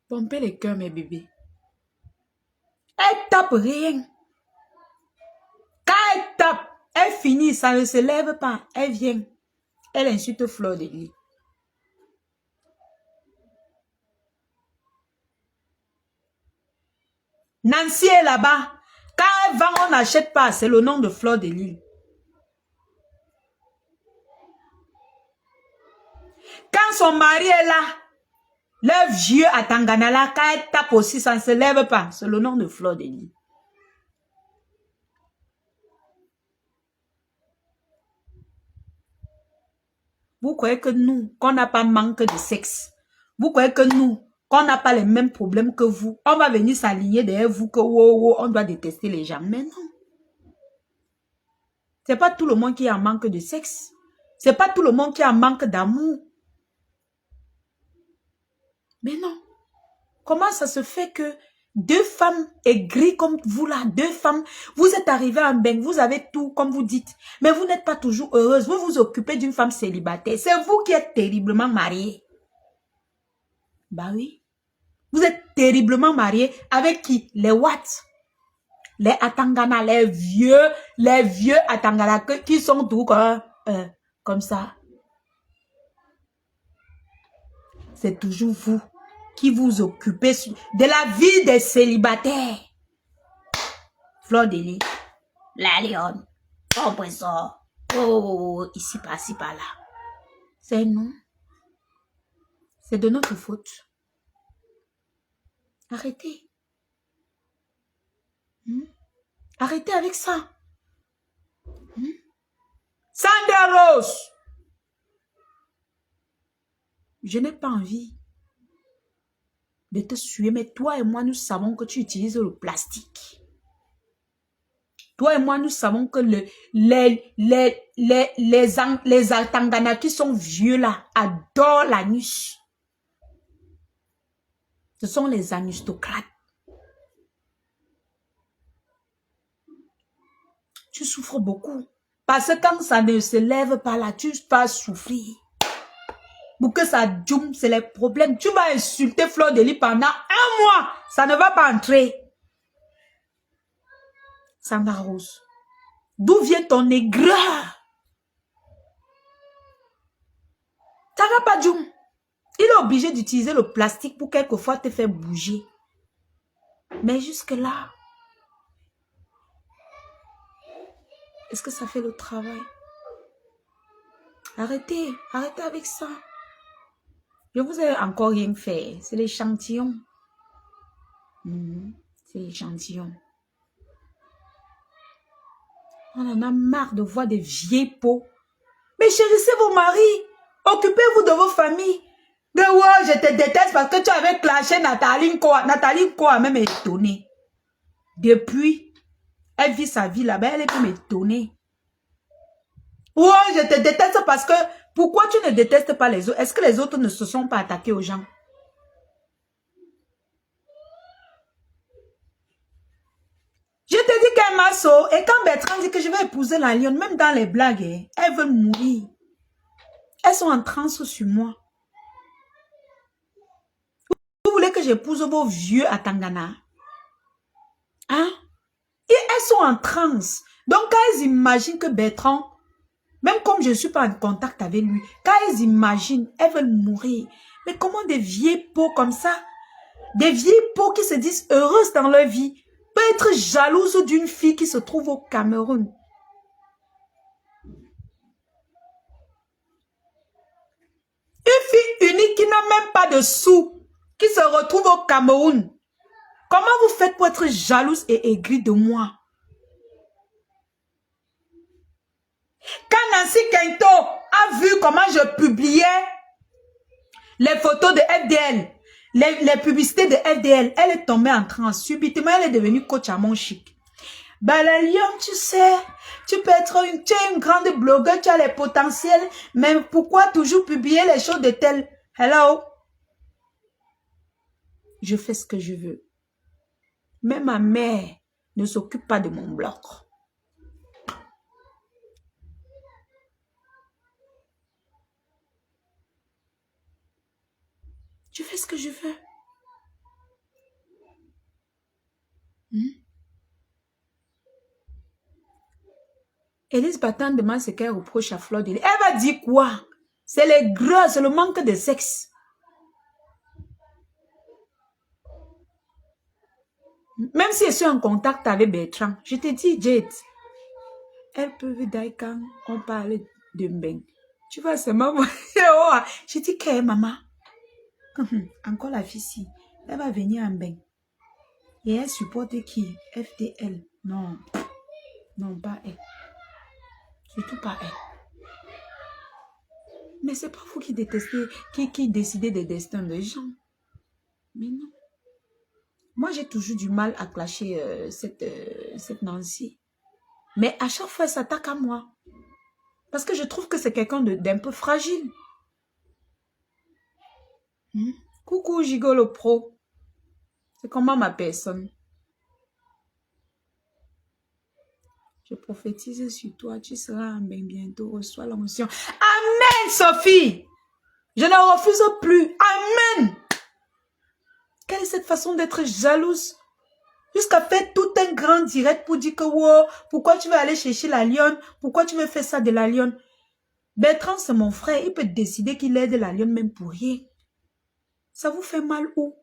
Pompez les cœurs, mes bébés. Elle tape rien. Quand elle tape, elle finit, ça ne se lève pas. Elle vient. Elle insulte Fleur de Lis. Nancy est là-bas. Quand elle vend, on n'achète pas. C'est le nom de Fleur de Lis. Quand son mari est là, le vieux à Tangana là, quand elle tape aussi, ça ne se lève pas. C'est le nom de Fleur de Lis. Vous croyez que nous, qu'on n'a pas manque de sexe? Vous croyez que nous, qu'on n'a pas les mêmes problèmes que vous? On va venir s'aligner derrière vous que on doit détester les gens. Mais non. C'est pas tout le monde qui est en manque de sexe. C'est pas tout le monde qui est en manque d'amour. Mais non. Comment ça se fait que deux femmes aigries comme vous là, deux femmes, vous êtes arrivées en bain, vous avez tout comme vous dites, mais vous n'êtes pas toujours heureuse. Vous vous occupez d'une femme célibataire. C'est vous qui êtes terriblement mariée. Bah oui. Vous êtes terriblement mariée avec qui? Les Watts. Les Atangana, les vieux Atangana qui sont tout comme ça. C'est toujours vous qui vous occupez de la vie des célibataires. Fleur de Lis. La lionne. Compression. Oh, ici, par là. C'est non. C'est de notre faute. Arrêtez. Arrêtez avec ça. Sandra Rose. Je n'ai pas envie de te suer, mais toi et moi, nous savons que tu utilises le plastique. Toi et moi, nous savons que les Atangana qui sont vieux là adorent l'anus. Ce sont les anustocrates. Tu souffres beaucoup. Parce que quand ça ne se lève pas là, tu vas souffrir. Pour que ça djoum, c'est les problèmes. Tu vas insulter Fleur de Lys pendant 1 mois. Ça ne va pas entrer. Sandra Rose. D'où vient ton aigreur? Ça va pas djoum. Il est obligé d'utiliser le plastique pour quelquefois te faire bouger. Mais jusque-là, est-ce que ça fait le travail? Arrêtez, arrêtez avec ça. Je vous ai encore rien fait. C'est l'échantillon. C'est l'échantillon. On en a marre de voir des vieilles peaux. Mais chérissez vos maris. Occupez-vous de vos familles. Mais ouais, je te déteste parce que tu avais clashé Nathalie Koa. Nathalie Koa même étonnée. Depuis, elle vit sa vie là-bas, elle peut m'étonner. Ouais, je te déteste parce que... Pourquoi tu ne détestes pas les autres? Est-ce que les autres ne se sont pas attaqués aux gens? Je te dis qu'elle m'a sauvé. Et quand Bertrand dit que je vais épouser la lionne, même dans les blagues, elles veulent mourir. Elles sont en transe sur moi. Vous voulez que j'épouse vos vieux à Tangana? Hein? Et elles sont en transe. Donc, quand elles imaginent que Bertrand, même comme je ne suis pas en contact avec lui, quand elles imaginent, elles veulent mourir. Mais comment des vieilles peaux comme ça, des vieilles peaux qui se disent heureuses dans leur vie, peut être jalouse d'une fille qui se trouve au Cameroun? Une fille unique qui n'a même pas de sous, qui se retrouve au Cameroun. Comment vous faites pour être jalouse et aigrie de moi? Quand Nancy Kento a vu comment je publiais les photos de FDL, les publicités de FDL, elle est tombée en transe. Subitement, elle est devenue coach à mon chic. Bah, la lionne, tu sais, tu peux être tu es une grande blogueuse, tu as les potentiels, mais pourquoi toujours publier les choses de tel? Hello? Je fais ce que je veux. Mais ma mère ne s'occupe pas de mon blog. Je fais ce que je veux. Élise Batan demande ce qu'elle reproche à Fleur de Lys. Elle va dire quoi? C'est les gras, c'est le manque de sexe. Même si je suis en contact avec Bertrand, je te dis, Jade, elle peut venir quand on parle de Mbeng. Tu vois, c'est maman. Je dis qu'elle est maman. Encore la fille ici. Elle va venir en Mbeng. Et elle supporte qui? FDL. Non. Non, pas elle. Surtout pas elle. Mais c'est pas vous qui détestez, qui décidez des destins des gens. Mais non. Moi, j'ai toujours du mal à clasher cette Nancy. Mais à chaque fois, elle s'attaque à moi. Parce que je trouve que c'est quelqu'un d'un peu fragile. Coucou, Gigolo Pro. C'est comment ma personne? Je prophétise sur toi. Tu seras en bien bientôt. Reçois l'onction. Amen, Sophie. Je ne refuse plus. Amen. Quelle est cette façon d'être jalouse? Jusqu'à faire tout un grand direct pour dire que wow, pourquoi tu veux aller chercher la lionne? Pourquoi tu veux faire ça de la lionne? Bertrand, c'est mon frère. Il peut décider qu'il aide la lionne même pour rien. Ça vous fait mal où?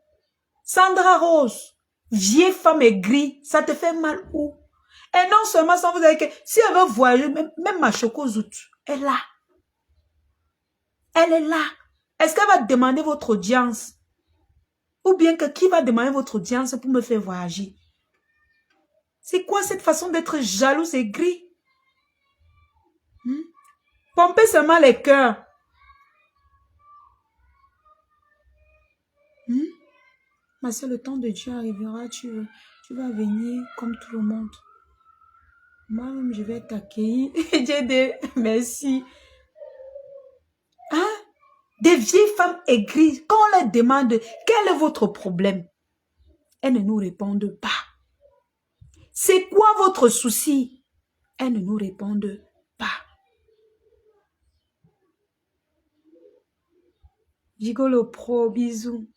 Sandra Rose, vieille femme aigrie, ça te fait mal où? Et non seulement ça, vous avez que, si elle veut voyager, même ma Chocozout, elle est là. Elle est là. Est-ce qu'elle va demander votre audience? Ou bien que qui va demander votre audience pour me faire voyager? C'est quoi cette façon d'être jalouse et gris? Pompez seulement les cœurs. Mais c'est le temps de Dieu arrivera, tu vas venir comme tout le monde. Moi-même, je vais t'accueillir. Dieu dit, merci. Hein? Des vieilles femmes aigries, quand on leur demande quel est votre problème, elles ne nous répondent pas. C'est quoi votre souci? Elles ne nous répondent pas. Gigolo Pro, bisous.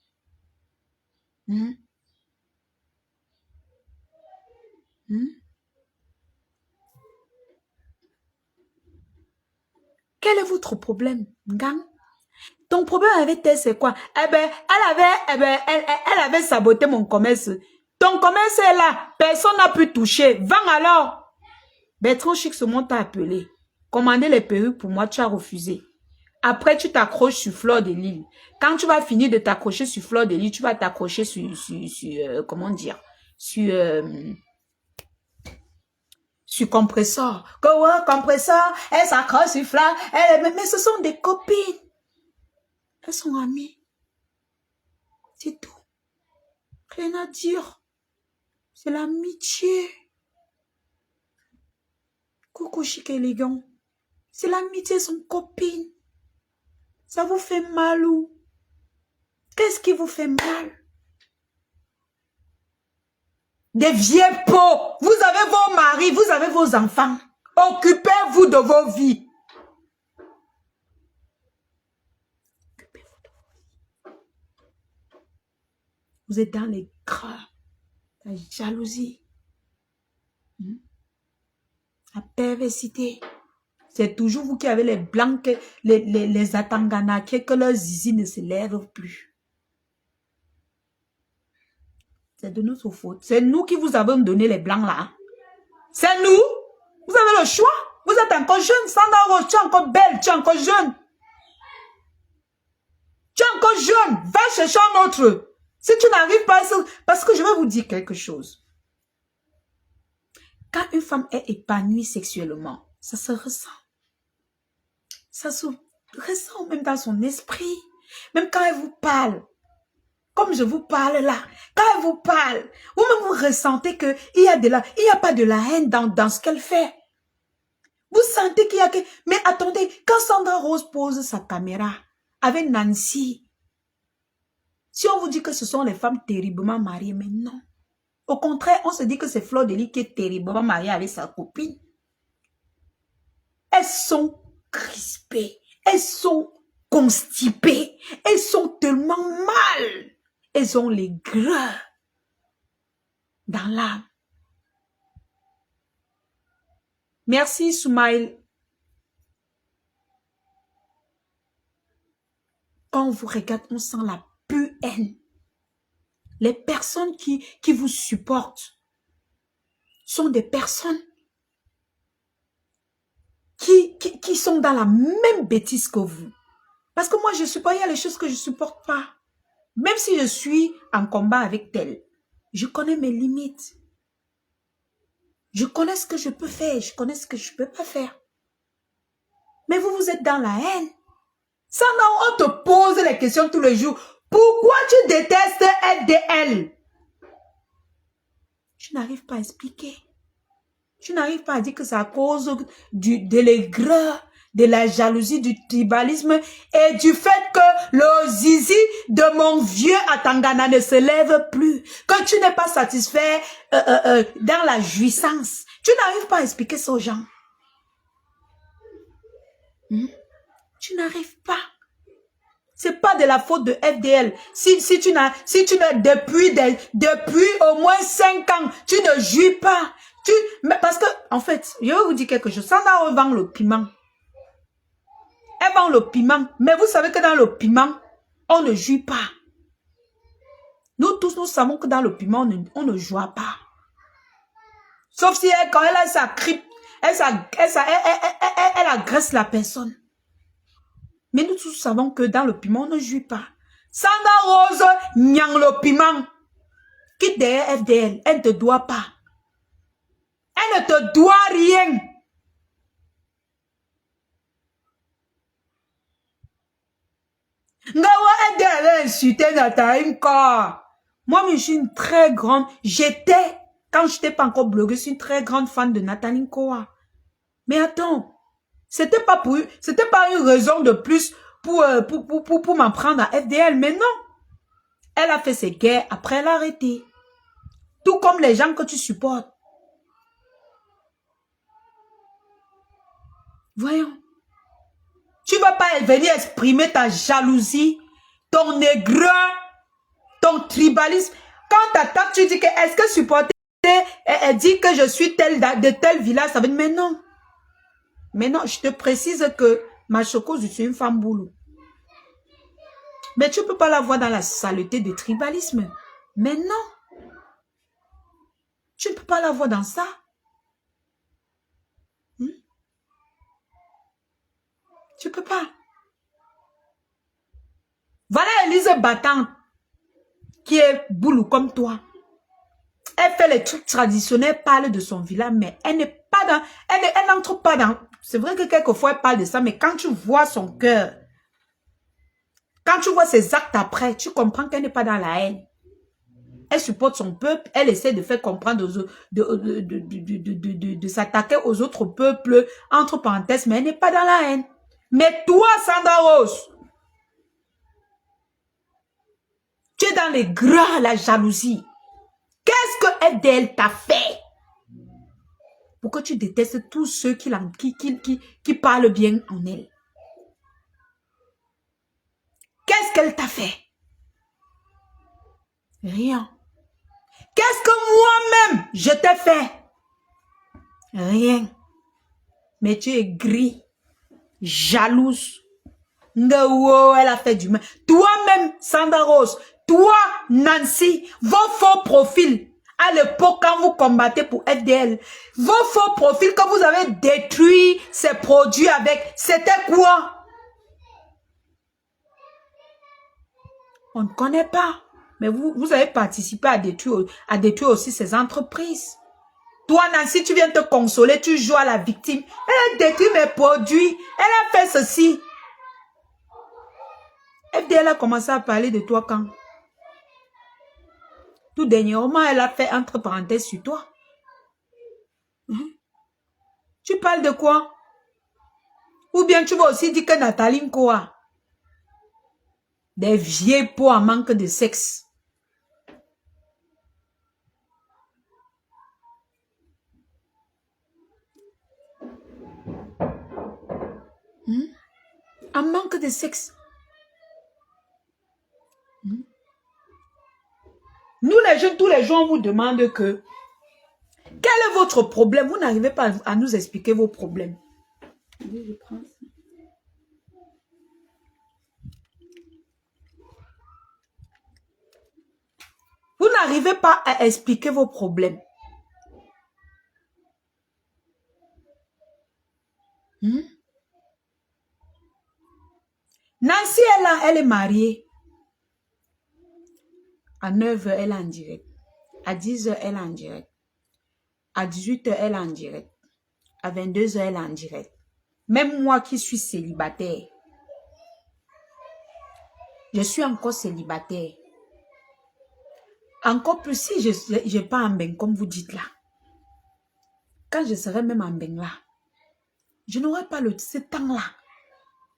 Quel est votre problème, Gang? Ton problème avec elle, c'est quoi? Eh ben, elle avait saboté mon commerce. Ton commerce est là. Personne n'a pu toucher. Vends alors. Bertrand Chic ce monde t'a appelé. Commander les perruques pour moi, tu as refusé. Après, tu t'accroches sur Fleur de Lille. Quand tu vas finir de t'accrocher sur Fleur de Lille, tu vas t'accrocher sur comment dire? Sur compresseur. Compresseur, elle s'accroche sur Fleur. Mais ce sont des copines. Elles sont amies. C'est tout. Rien à dire. C'est l'amitié. Coucou chic élégant. C'est l'amitié, son copine. Ça vous fait mal ou? Qu'est-ce qui vous fait mal? Des vieilles peaux. Vous avez vos maris, vous avez vos enfants. Occupez-vous de vos vies. Vous êtes dans les creux, la jalousie, la perversité. C'est toujours vous qui avez les blancs, les Atangana, que leurs zizi ne se lèvent plus. C'est de notre faute. C'est nous qui vous avons donné les blancs là. C'est nous. Vous avez le choix. Vous êtes encore jeune. Sandra Rose, tu es encore belle. Tu es encore jeune. Tu es encore jeune. Va chercher un autre. Si tu n'arrives pas à ça, parce que je vais vous dire quelque chose. Quand une femme est épanouie sexuellement, ça se ressent. Ça se ressent même dans son esprit. Même quand elle vous parle. Comme je vous parle là. Quand elle vous parle. Vous-même vous ressentez qu'il y a pas de la haine dans ce qu'elle fait. Vous sentez qu'il y a que... Mais attendez, quand Sandra Rose pose sa caméra avec Nancy, si on vous dit que ce sont les femmes terriblement mariées, mais non. Au contraire, on se dit que c'est Fleur de Lys qui est terriblement mariée avec sa copine. Elles sont crispées. Elles sont constipées. Elles sont tellement mal. Elles ont les grains dans l'âme. Merci, Soumaïl. Quand on vous regarde, on sent la pure haine. Les personnes qui vous supportent sont des personnes qui sont dans la même bêtise que vous. Parce que moi, je suis pas, il y a les choses que je ne supporte pas. Même si je suis en combat avec tel, je connais mes limites. Je connais ce que je peux faire, je connais ce que je ne peux pas faire. Mais vous, vous êtes dans la haine. Ça, non, on te pose les questions tous les jours. Pourquoi tu détestes FDL? Je n'arrive pas à expliquer. Je n'arrive pas à dire que c'est à cause de l'aigreur, de la jalousie, du tribalisme et du fait que le zizi de mon vieux Atangana ne se lève plus. Que tu n'es pas satisfait dans la jouissance. Tu n'arrives pas à expliquer ça aux gens. Tu n'arrives pas. C'est pas de la faute de FDL. Si tu n'as depuis au moins 5 ans, tu ne jouis pas. Mais parce que, en fait, je vais vous dire quelque chose. Sandra vend le piment. Elle vend le piment. Mais vous savez que dans le piment, on ne jouit pas. Nous tous, nous savons que dans le piment, on ne joue pas. Sauf si elle, quand elle a sa grippe, elle agresse la personne. Mais nous tous savons que dans le piment, on ne jouit pas. Sandra Rose, nyang le piment. Quitte derrière FDL, elle ne te doit pas. Elle ne te doit rien. Ngawa FDL a insulté Nathalie encore. Moi, je suis une très grande... J'étais, quand je n'étais pas encore blogueuse, je suis une très grande fan de Nathalie Koa. Mais attends, c'était pas une raison de plus pour m'en prendre à FDL. Mais non. Elle a fait ses guerres, après elle a arrêté. Tout comme les gens que tu supportes. Voyons. Tu ne vas pas venir exprimer ta jalousie, ton aigreur, ton tribalisme. Quand t'attaques, tu dis que est-ce que supporter, elle dit que je suis de tel village, ça veut dire mais non. Mais non, je te précise que ma choco, je suis une femme boulot. Mais tu ne peux pas la voir dans la saleté du tribalisme. Mais non. Tu ne peux pas la voir dans ça. Tu ne peux pas. Voilà Élise battante qui est boulot comme toi. Elle fait les trucs traditionnels, parle de son village, mais elle n'est pas dans... Elle n'entre pas dans... C'est vrai que quelquefois elle parle de ça, mais quand tu vois son cœur, quand tu vois ses actes après, tu comprends qu'elle n'est pas dans la haine. Elle supporte son peuple, elle essaie de faire comprendre, de s'attaquer aux autres peuples, entre parenthèses, mais elle n'est pas dans la haine. Mais toi, Sandra Rose, tu es dans les gras, la jalousie. Qu'est-ce que FDL t'a fait? Pour que tu détestes tous ceux qui parlent bien en elle. Qu'est-ce qu'elle t'a fait? Rien. Qu'est-ce que moi-même je t'ai fait? Rien. Mais tu es gris, jalouse. Elle a fait du mal. Toi-même, Sandra Rose, toi, Nancy, vos faux profils, à l'époque, quand vous combattez pour FDL, vos faux profils que vous avez détruits, ces produits avec, c'était quoi? On ne connaît pas. Mais vous avez participé à détruire aussi ces entreprises. Toi, Nancy, tu viens te consoler, tu joues à la victime. Elle a détruit mes produits. Elle a fait ceci. FDL a commencé à parler de toi quand? Tout dernièrement, elle a fait entre parenthèses sur toi. Tu parles de quoi? Ou bien tu vas aussi dire que Nathalie Koa? Des vieilles peaux en manque de sexe. En manque de sexe. Nous les jeunes, tous les jours, on vous demande que quel est votre problème? Vous n'arrivez pas à nous expliquer vos problèmes. Je prends ça. Vous n'arrivez pas à expliquer vos problèmes. Nancy est là, elle est mariée. À 9h, elle est en direct. À 10h, elle est en direct. À 18h, elle est en direct. À 22h, elle est en direct. Même moi qui suis célibataire, je suis encore célibataire. Encore plus si je n'ai pas un bain, comme vous dites là. Quand je serai même en bain là, je n'aurai pas ce temps-là.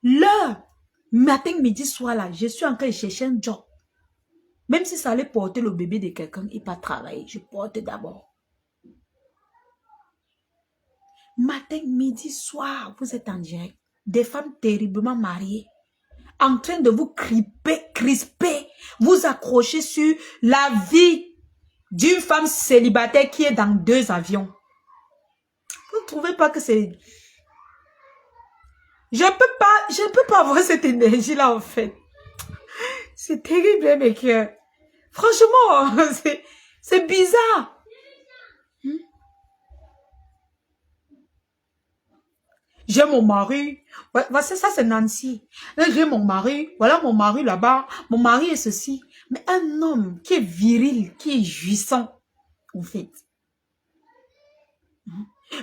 L'heure, matin, midi, soir là, je suis en train de chercher un job. Même si ça allait porter le bébé de quelqu'un et pas travailler, je porte d'abord. Matin, midi, soir, vous êtes en direct. Des femmes terriblement mariées, en train de vous crisper, vous accrocher sur la vie d'une femme célibataire qui est dans 2 avions. Vous ne trouvez pas que c'est... Je ne peux pas avoir cette énergie-là, en fait. C'est terrible, mes cœurs. Franchement, c'est bizarre. J'ai mon mari. Voici ça, c'est Nancy. J'ai mon mari. Voilà mon mari là-bas. Mon mari est ceci. Mais un homme qui est viril, qui est jouissant, en fait.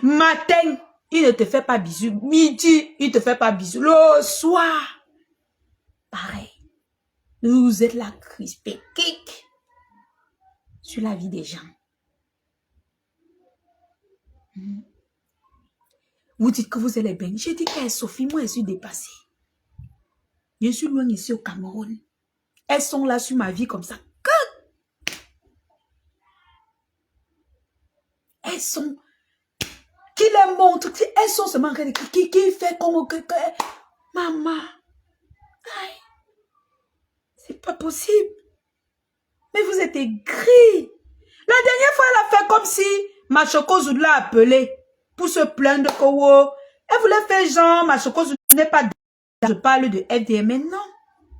Matin, il ne te fait pas bisous. Midi, il ne te fait pas bisous. Le soir, pareil. Vous êtes là crispé, kick, sur la vie des gens. Vous dites que vous allez bien. J'ai dit qu'elle Sophie, moi, je suis dépassée. Je suis loin ici au Cameroun. Elles sont là sur ma vie comme ça. Elles sont... Qui les montre? Elles sont seulement... Qui fait comme... Maman. C'est pas possible. Mais vous êtes aigri. La dernière fois, elle a fait comme si Machoko Zoud l'a appelé pour se plaindre que oh, elle voulait faire genre Machoko Zoud n'est pas... Je parle de FDM, mais non.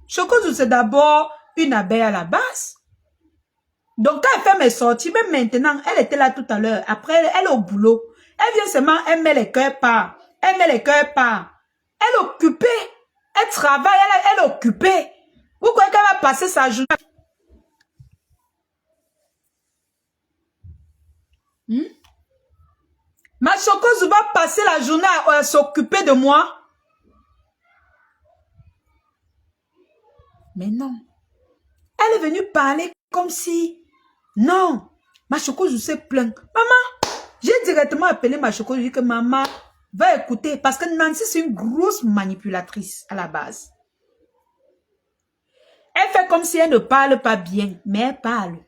Choko Zoud, c'est d'abord une abeille à la base. Donc, quand elle fait mes sorties, même maintenant, elle était là tout à l'heure. Après, elle est au boulot. Elle vient seulement, elle met les cœurs par. Elle met les cœurs par. Elle est occupée. Elle travaille, elle est occupée. Vous croyez qu'elle va passer sa journée? Ma Chocozu va passer la journée à s'occuper de moi? Mais non. Elle est venue parler comme si... Non. Ma Chocozu s'est plaint. Maman, j'ai directement appelé ma Chocozu. J'ai dit que maman va écouter. Parce que Nancy, c'est une grosse manipulatrice à la base. Elle fait comme si elle ne parle pas bien. Mais elle parle.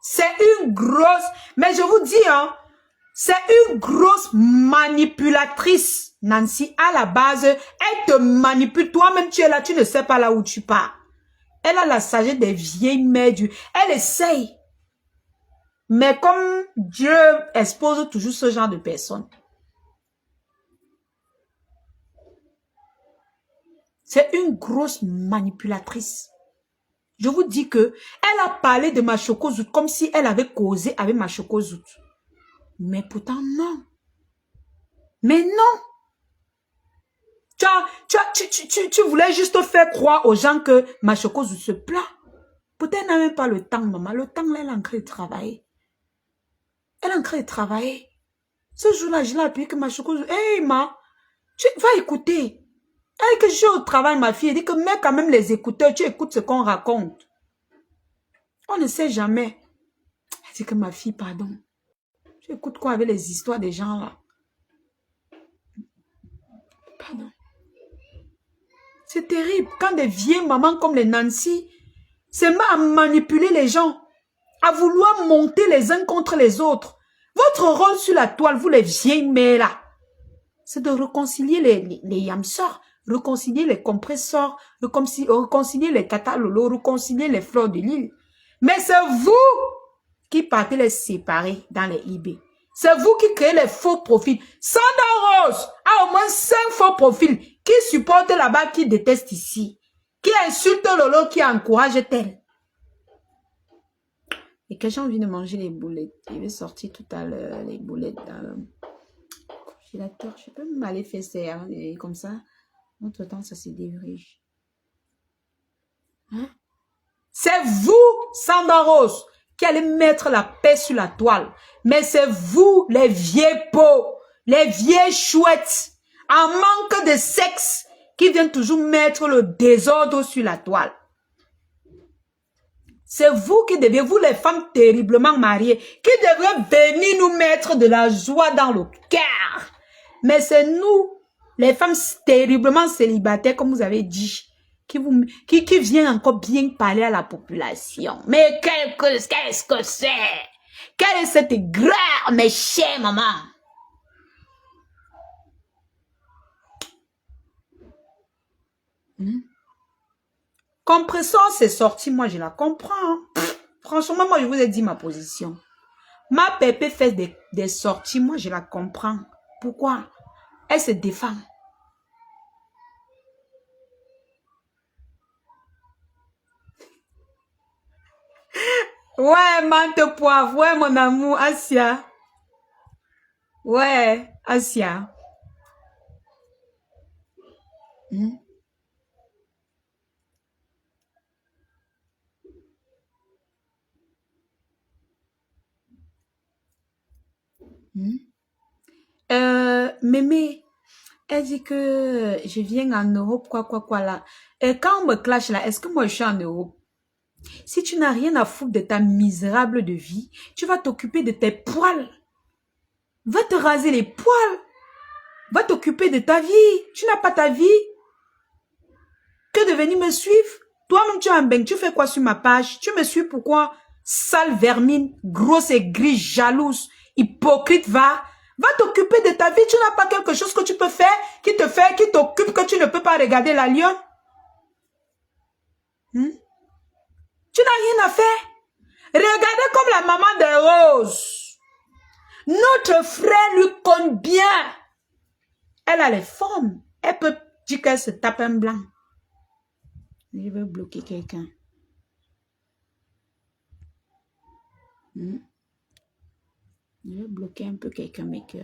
C'est une grosse... Mais je vous dis, hein, c'est une grosse manipulatrice, Nancy. À la base, elle te manipule. Toi-même, tu es là, tu ne sais pas là où tu pars. Elle a la sagesse des vieilles mères. Elle essaye. Mais comme Dieu expose toujours ce genre de personnes. C'est une grosse manipulatrice. Je vous dis que elle a parlé de Machoko Zout comme si elle avait causé avec Machoko Zout. Mais pourtant, non. Mais non. Tu voulais juste faire croire aux gens que Machoko Zout se plaint. Peut-être elle n'a même pas le temps, maman. Le temps, là, elle est en train de travailler. Elle est en train de travailler. Ce jour-là, je l'ai appelé que Machoko Zout. Hey, ma, tu vas écouter. Elle que je suis au travail, ma fille. Elle dit que mets quand même les écouteurs. Tu écoutes ce qu'on raconte. On ne sait jamais. Elle dit que ma fille, pardon. Tu écoutes quoi avec les histoires des gens là? Pardon. C'est terrible. Quand des vieilles mamans comme les Nancy se mettent à manipuler les gens, à vouloir monter les uns contre les autres. Votre rôle sur la toile, vous les vieilles mères là, c'est de réconcilier les yamsors, réconcilier les compresseurs, réconcilier les catalolos, réconcilier les fleurs de l'île. Mais c'est vous qui partez les séparer dans les eBay. C'est vous qui créez les faux profils. Sandra Rose a au moins 5 faux profils qui supportent là-bas, qui détestent ici, qui insultent Lolo, qui encouragent tel. Et que j'ai envie de manger les boulettes. Il vais sortir tout à l'heure les boulettes dans le congélateur. Je peux même aller faire ça et comme ça. Entre temps, ça se dirige. Hein? C'est vous, Sandra Rose, qui allez mettre la paix sur la toile. Mais c'est vous, les vieilles peaux, les vieilles chouettes, en manque de sexe, qui viennent toujours mettre le désordre sur la toile. C'est vous qui devez, vous les femmes terriblement mariées, qui devrez venir nous mettre de la joie dans le cœur. Mais c'est nous, les femmes terriblement célibataires, comme vous avez dit, qui vient encore bien parler à la population. Mais qu'est-ce que c'est? Quelle est cette aigreur, mes chers mamans? Compresseur, c'est sorti, moi je la comprends. Franchement, moi je vous ai dit ma position. Ma pépé fait des sorties, moi je la comprends. Pourquoi? Elle se défend. Ouais, menthe poivre. Ouais, mon amour, Asia. Ouais, Asia. Hmm? Hmm? Mémé, elle dit que je viens en Europe, quoi, là. Et quand on me clash là, est-ce que moi je suis en Europe? Si tu n'as rien à foutre de ta misérable de vie, tu vas t'occuper de tes poils. Va te raser les poils. Va t'occuper de ta vie. Tu n'as pas ta vie. Que de venir me suivre. Toi-même, tu es un bang. Tu fais quoi sur ma page? Tu me suis pourquoi? Sale vermine, grosse et grise, jalouse, hypocrite, va. Va t'occuper de ta vie. Tu n'as pas quelque chose que tu peux faire, qui t'occupe, que tu ne peux pas regarder la lionne. Hmm? Tu n'as rien à faire. Regardez comme la maman de Rose. Notre frère lui compte bien. Elle a les formes. Elle peut dire qu'elle se tape un blanc. Je veux bloquer quelqu'un. Hmm? Je vais bloquer un peu quelqu'un, mais que...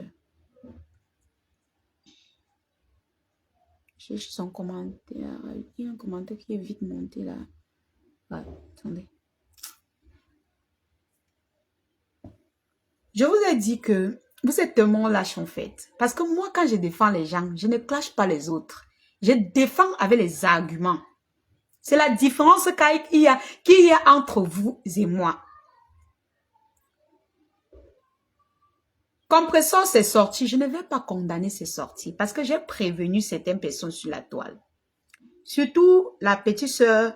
Je cherche son commentaire. Il y a un commentaire qui est vite monté là. Ouais, attendez. Je vous ai dit que vous êtes tellement lâche en fait. Parce que moi, quand je défends les gens, je ne clash pas les autres. Je défends avec les arguments. C'est la différence qu'il y a entre vous et moi. Compresseur, c'est sorti. Je ne vais pas condamner ces sorties parce que j'ai prévenu certaines personnes sur la toile. Surtout la petite sœur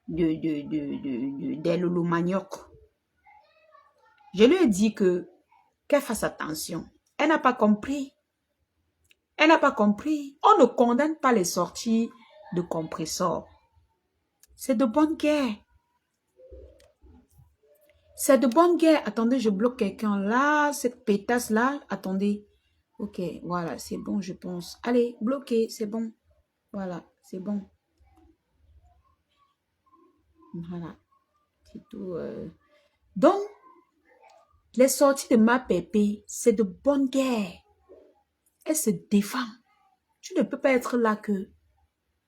de Lolo Manioc. Je lui ai dit qu'elle fasse attention. Elle n'a pas compris. Elle n'a pas compris. On ne condamne pas les sorties de compresseur. C'est de bonne guerre. C'est de bonne guerre. Attendez, je bloque quelqu'un là. Cette pétasse là. Attendez. Ok, voilà, c'est bon, je pense. Allez, bloqué, c'est bon. Voilà, c'est bon. Voilà. C'est tout. Donc, les sorties de ma pépé, c'est de bonne guerre. Elle se défend. Tu ne peux pas être là que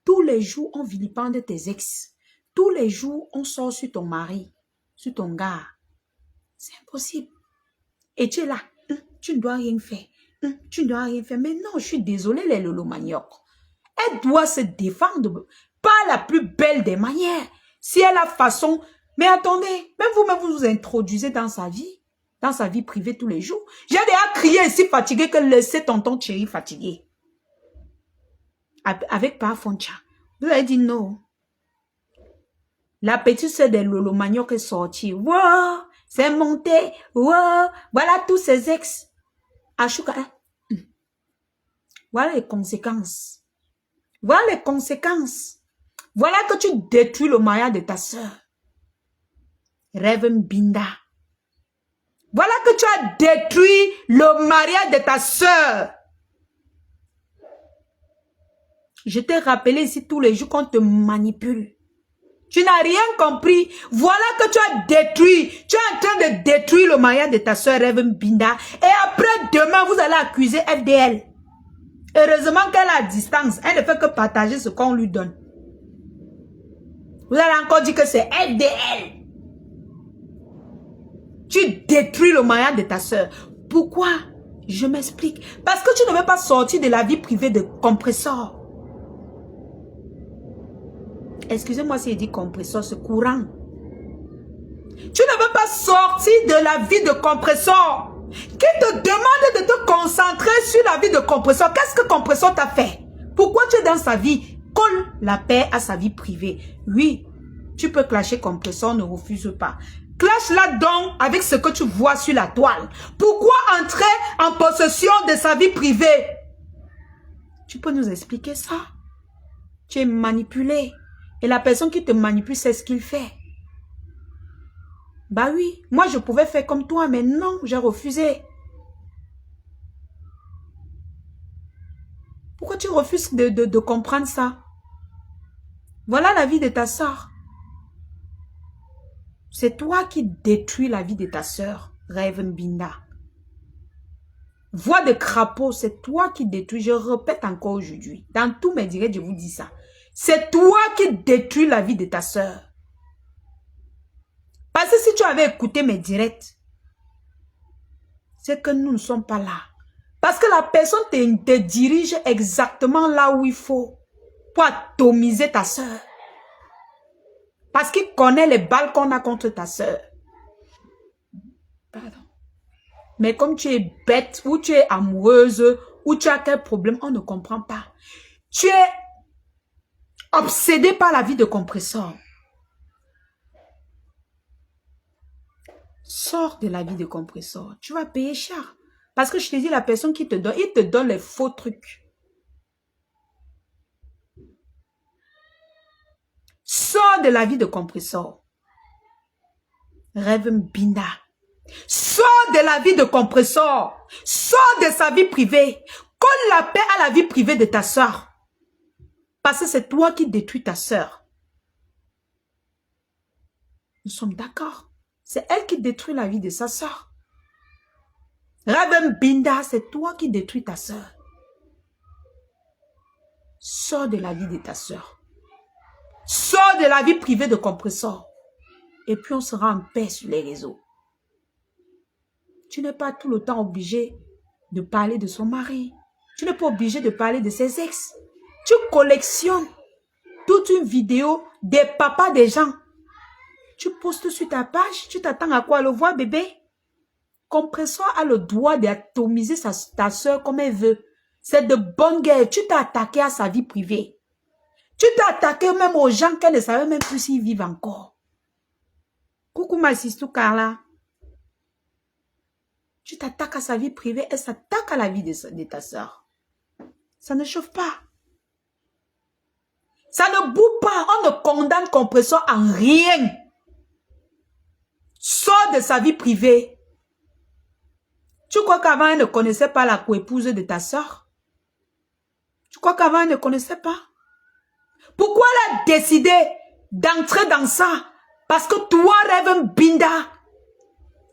tous les jours, on vilipende tes ex. Tous les jours, on sort sur ton mari, sur ton gars. C'est impossible. Et tu es là. Tu ne dois rien faire. Tu ne dois rien faire. Mais non, je suis désolée, les Lolo Manioc. Elle doit se défendre par la plus belle des manières. Si elle a façon... Mais attendez, même vous vous introduisez dans sa vie privée tous les jours. J'ai déjà crié ici fatigué que laissez tonton chéri fatigué. Avec Parfoncha. Vous avez dit non. La petite sœur de Lolo Manioc est sortie. Wow, c'est monté. Wow, voilà tous ses ex. Achouka. Voilà les conséquences. Voilà les conséquences. Voilà que tu détruis le mariage de ta sœur. Rêve Binda. Voilà que tu as détruit le mariage de ta sœur. Je t'ai rappelé ici tous les jours qu'on te manipule. Tu n'as rien compris. Voilà que tu as détruit. Tu es en train de détruire le mariage de ta soeur Rêve Binda. Et après, demain, vous allez accuser FDL. Heureusement qu'elle est à distance. Elle ne fait que partager ce qu'on lui donne. Vous allez encore dire que c'est FDL. Tu détruis le mariage de ta soeur. Pourquoi? Je m'explique. Parce que tu ne veux pas sortir de la vie privée de compresseur. Excusez-moi si je dis compresseur, c'est courant. Tu ne veux pas sortir de la vie de compresseur. Qui te demande de te concentrer sur la vie de compresseur? Qu'est-ce que compresseur t'a fait? Pourquoi tu es dans sa vie? Colle la paix à sa vie privée. Oui, tu peux clasher compresseur, ne refuse pas. Clash là donc avec ce que tu vois sur la toile. Pourquoi entrer en possession de sa vie privée? Tu peux nous expliquer ça? Tu es manipulé. Et la personne qui te manipule, c'est ce qu'il fait. Bah oui, moi je pouvais faire comme toi, mais non, j'ai refusé. Pourquoi tu refuses de comprendre ça? Voilà la vie de ta soeur. C'est toi qui détruis la vie de ta soeur, Rêve Binda. Voix de crapaud, c'est toi qui détruis. Je répète encore aujourd'hui. Dans tous mes directs, je vous dis ça. C'est toi qui détruis la vie de ta sœur. Parce que si tu avais écouté mes directs, c'est que nous ne sommes pas là. Parce que la personne te dirige exactement là où il faut pour atomiser ta sœur. Parce qu'il connaît les balles qu'on a contre ta sœur. Pardon. Mais comme tu es bête, ou tu es amoureuse, ou tu as quel problème, on ne comprend pas. Tu es obsédé par la vie de compresseur. Sors de la vie de compresseur. Tu vas payer cher. Parce que je te dis, la personne qui te donne, il te donne les faux trucs. Sors de la vie de compresseur. Rêve Binda. Sors de la vie de compresseur. Sors de sa vie privée. Colle la paix à la vie privée de ta soeur. Parce que c'est toi qui détruis ta soeur. Nous sommes d'accord. C'est elle qui détruit la vie de sa soeur. Rêve Binda, c'est toi qui détruis ta soeur. Sors de la vie de ta soeur. Sors de la vie privée de compresseur. Et puis on sera en paix sur les réseaux. Tu n'es pas tout le temps obligé de parler de son mari. Tu n'es pas obligé de parler de ses ex. Tu collectionnes toute une vidéo des papas des gens. Tu postes sur ta page, tu t'attends à quoi? Le voir bébé? Compresseur a le droit d'atomiser ta soeur comme elle veut. C'est de bonne guerre. Tu t'es attaqué à sa vie privée. Tu t'es attaqué même aux gens qu'elle ne savait même plus s'ils vivent encore. Coucou ma sister Carla. Tu t'attaques à sa vie privée, elle s'attaque à la vie de ta soeur. Ça ne chauffe pas. Ça ne boue pas. On ne condamne compresseur en rien. Sors de sa vie privée. Tu crois qu'avant, elle ne connaissait pas la coépouse de ta soeur? Tu crois qu'avant, elle ne connaissait pas? Pourquoi elle a décidé d'entrer dans ça? Parce que toi, Rêve Binda,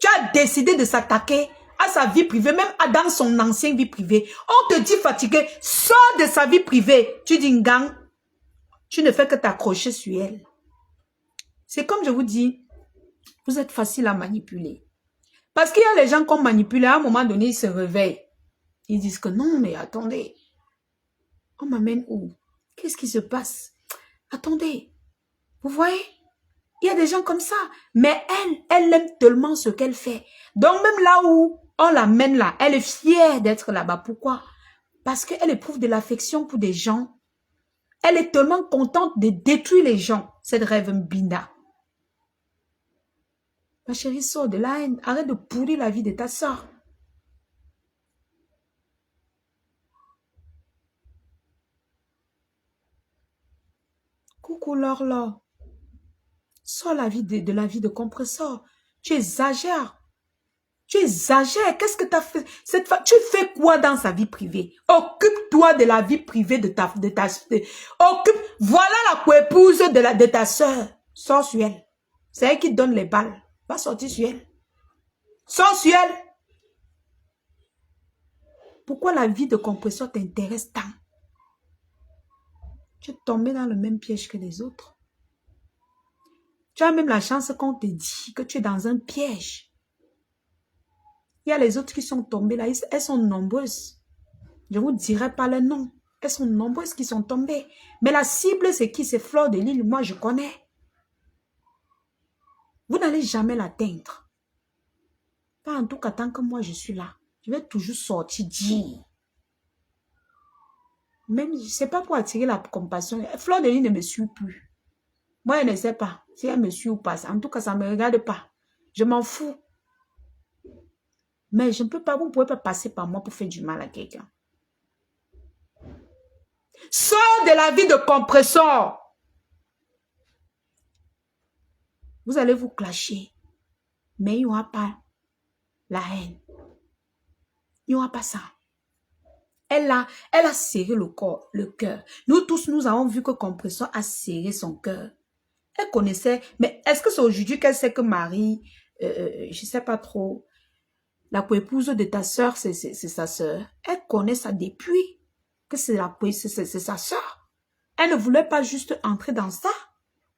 tu as décidé de s'attaquer à sa vie privée, même dans son ancienne vie privée. On te dit fatigué, sors de sa vie privée. Tu dis Ngang, tu ne fais que t'accrocher sur elle. C'est comme je vous dis, vous êtes facile à manipuler. Parce qu'il y a les gens qu'on manipule, à un moment donné, ils se réveillent. Ils disent que non, mais attendez. On m'amène où? Qu'est-ce qui se passe? Attendez. Vous voyez? Il y a des gens comme ça. Mais elle aime tellement ce qu'elle fait. Donc même là où on l'amène là, elle est fière d'être là-bas. Pourquoi? Parce qu'elle éprouve de l'affection pour des gens. Elle est tellement contente de détruire les gens. Cette Rêve Binda. Ma chérie, sors de la haine. Arrête de pourrir la vie de ta soeur. Coucou Lorlo. Sors la vie de la vie de compresseur. Tu exagères. Tu exagères. Qu'est-ce que tu as fait? Tu fais quoi dans sa vie privée? Occupe-toi de la vie privée de ta voilà la coépouse de ta soeur. Sors sur elle. C'est elle qui donne les balles. Va sortir sur elle. Sors sur elle. Pourquoi la vie de compresseur t'intéresse tant? Tu es tombé dans le même piège que les autres. Tu as même la chance qu'on te dit que tu es dans un piège. Il y a les autres qui sont tombées là. Elles sont nombreuses. Je ne vous dirai pas le nom. Elles sont nombreuses qui sont tombées. Mais la cible, c'est qui? C'est Fleur de Lille. Moi, je connais. Vous n'allez jamais l'atteindre. Pas en tout cas tant que moi, je suis là. Je vais toujours sortir dire. Même, ce n'est pas pour attirer la compassion. Fleur de Lille ne me suit plus. Moi, elle ne sait pas si elle me suit ou pas. En tout cas, ça ne me regarde pas. Je m'en fous. Mais je ne peux pas, vous ne pouvez pas passer par moi pour faire du mal à quelqu'un. Sors de la vie de compresseur. Vous allez vous clasher. Mais il n'y aura pas la haine. Il n'y aura pas ça. Elle a serré le corps, le cœur. Nous tous, nous avons vu que compresseur a serré son cœur. Elle connaissait, mais est-ce que c'est aujourd'hui qu'elle sait que Marie, je ne sais pas trop, La coépouse de ta soeur, c'est sa soeur. Elle connaît ça depuis que c'est sa soeur. Elle ne voulait pas juste entrer dans ça.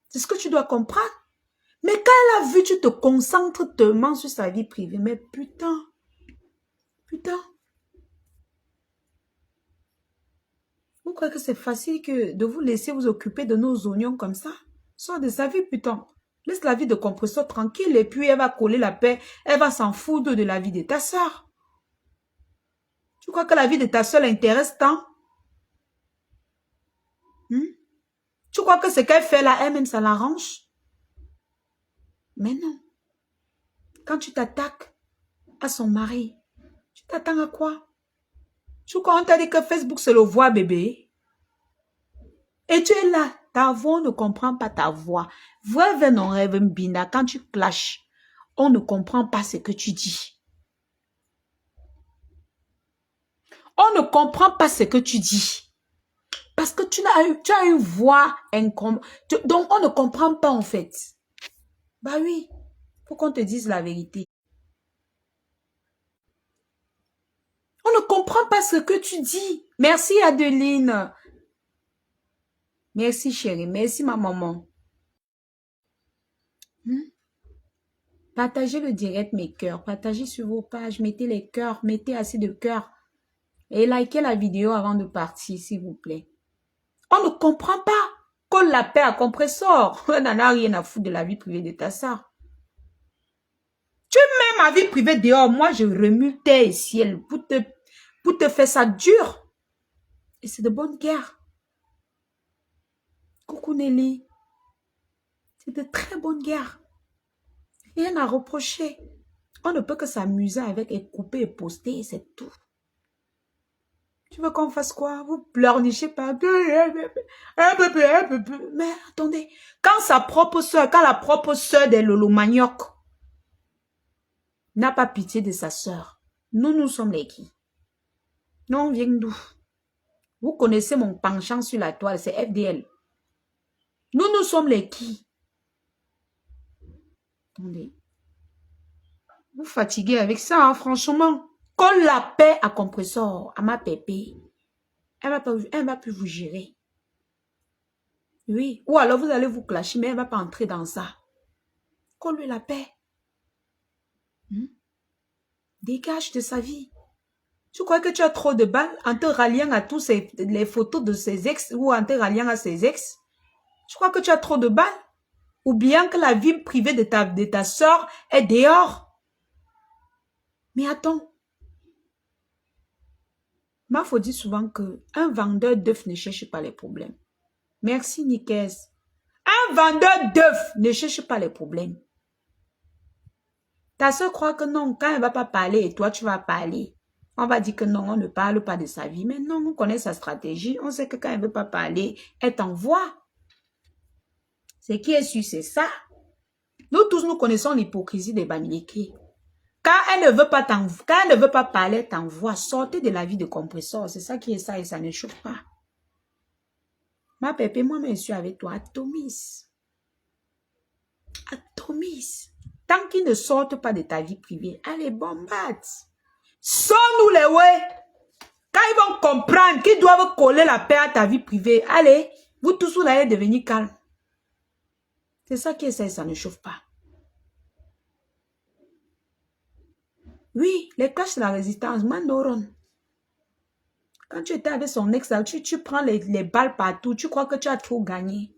C'est ce que tu dois comprendre. Mais quand elle a vu, tu te concentres tellement sur sa vie privée. Mais putain. Vous croyez que c'est facile que de vous laisser vous occuper de nos oignons comme ça? Sors de sa vie, putain. Laisse la vie de compresseur tranquille et puis elle va coller la paix. Elle va s'en foutre de la vie de ta soeur. Tu crois que la vie de ta soeur l'intéresse tant? Tu crois que ce qu'elle fait là, elle-même, ça l'arrange? Mais non. Quand tu t'attaques à son mari, tu t'attends à quoi? Tu crois qu'on t'a dit que Facebook, c'est le voix bébé? Et tu es là. Ta voix, on ne comprend pas ta voix. Vrai non rêve binda, quand tu clashes, on ne comprend pas ce que tu dis. On ne comprend pas ce que tu dis. Parce que tu as une voix incombe. Donc, on ne comprend pas en fait. Bah oui, faut qu'on te dise la vérité. On ne comprend pas ce que tu dis. Merci Adeline. Merci chérie. Merci ma maman. Partagez le direct mes cœurs. Partagez sur vos pages. Mettez les cœurs. Mettez assez de cœurs. Et likez la vidéo avant de partir, s'il vous plaît. On ne comprend pas. Colle la paix à compresseur. On n'en a rien à foutre de la vie privée de ta soeur. Tu mets ma vie privée dehors. Moi, je remue terre et ciel pour te faire ça dur. Et c'est de bonne guerre. Coucou Nelly. C'est de très bonne guerre. Rien à reprocher. On ne peut que s'amuser avec et couper et poster, c'est tout. Tu veux qu'on fasse quoi? Vous pleurnichez pas. Mais attendez, quand la propre soeur de Lolo Manioc n'a pas pitié de sa soeur, nous sommes les qui? Nous, on vient d'où? Vous connaissez mon penchant sur la toile, c'est FDL. Nous sommes les qui? Attendez. Vous fatiguez avec ça, hein, franchement. Colle la paix à compresseur, à ma pépé. Elle va plus vous gérer. Oui. Ou alors vous allez vous clasher, mais elle ne va pas entrer dans ça. Colle-lui la paix. Dégage de sa vie. Tu crois que tu as trop de balles en te ralliant à tous les photos de ses ex ou en te ralliant à ses ex? Tu crois que tu as trop de balles? Ou bien que la vie privée de ta soeur est dehors? Mais attends. Faut dire souvent qu'un vendeur d'œufs ne cherche pas les problèmes. Merci, Nikes. Un vendeur d'œufs ne cherche pas les problèmes. Ta soeur croit que non, quand elle ne va pas parler et toi, tu vas parler. On va dire que non, on ne parle pas de sa vie. Mais non, on connaît sa stratégie. On sait que quand elle ne veut pas parler, elle t'envoie. Ce qui est sûr, c'est ça. Nous tous, nous connaissons l'hypocrisie des Bamileke. Quand elle ne veut pas parler, elle t'envoie. Sortez de la vie de compresseur. C'est ça qui est ça et ça ne chauffe pas. Ma pépé, moi, je suis avec toi. Atomise. Atomise. Tant qu'ils ne sortent pas de ta vie privée, allez, bombarde. Sors-nous les ouais. Quand ils vont comprendre qu'ils doivent coller la paix à ta vie privée, allez, vous tous, vous allez devenir calme. C'est ça qui est ça ne chauffe pas. Oui, les clashs de la résistance, Mandoron. Quand tu étais avec son ex, tu prends les balles partout, tu crois que tu as trop gagné.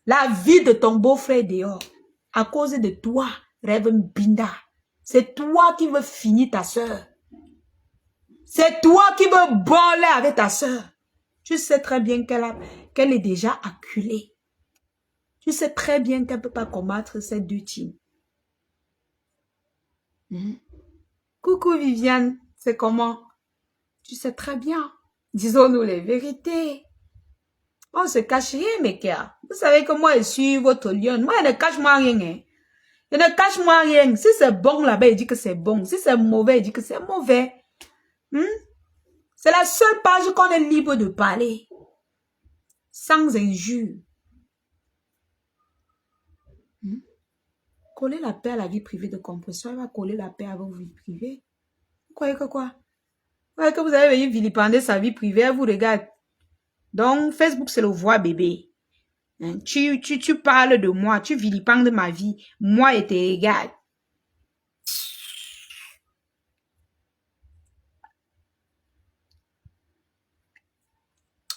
La vie de ton beau-frère dehors, à cause de toi, Rêve Binda. C'est toi qui veux finir ta soeur. C'est toi qui veux voler avec ta soeur. Tu sais très bien qu'elle est déjà acculée. Tu sais très bien qu'elle ne peut pas combattre ces deux teams. Coucou Viviane, c'est comment? Tu sais très bien. Disons-nous les vérités. On se cache rien, mes gars. Vous savez que moi, je suis votre lion. Moi, je ne cache moi rien. Hein. Je ne cache moi rien. Si c'est bon là-bas, il dit que c'est bon. Si c'est mauvais, il dit que c'est mauvais. C'est la seule page qu'on est libre de parler. Sans injure. Coller la paix à la vie privée de compresseur, elle va coller la paix à vos vies privées. croyez que quoi? Vous croyez que vous allez venir vilipender sa vie privée, elle vous regarde. Donc, Facebook, c'est le voix bébé. Hein, tu parles de moi, tu vilipendes ma vie. Moi et tes regards.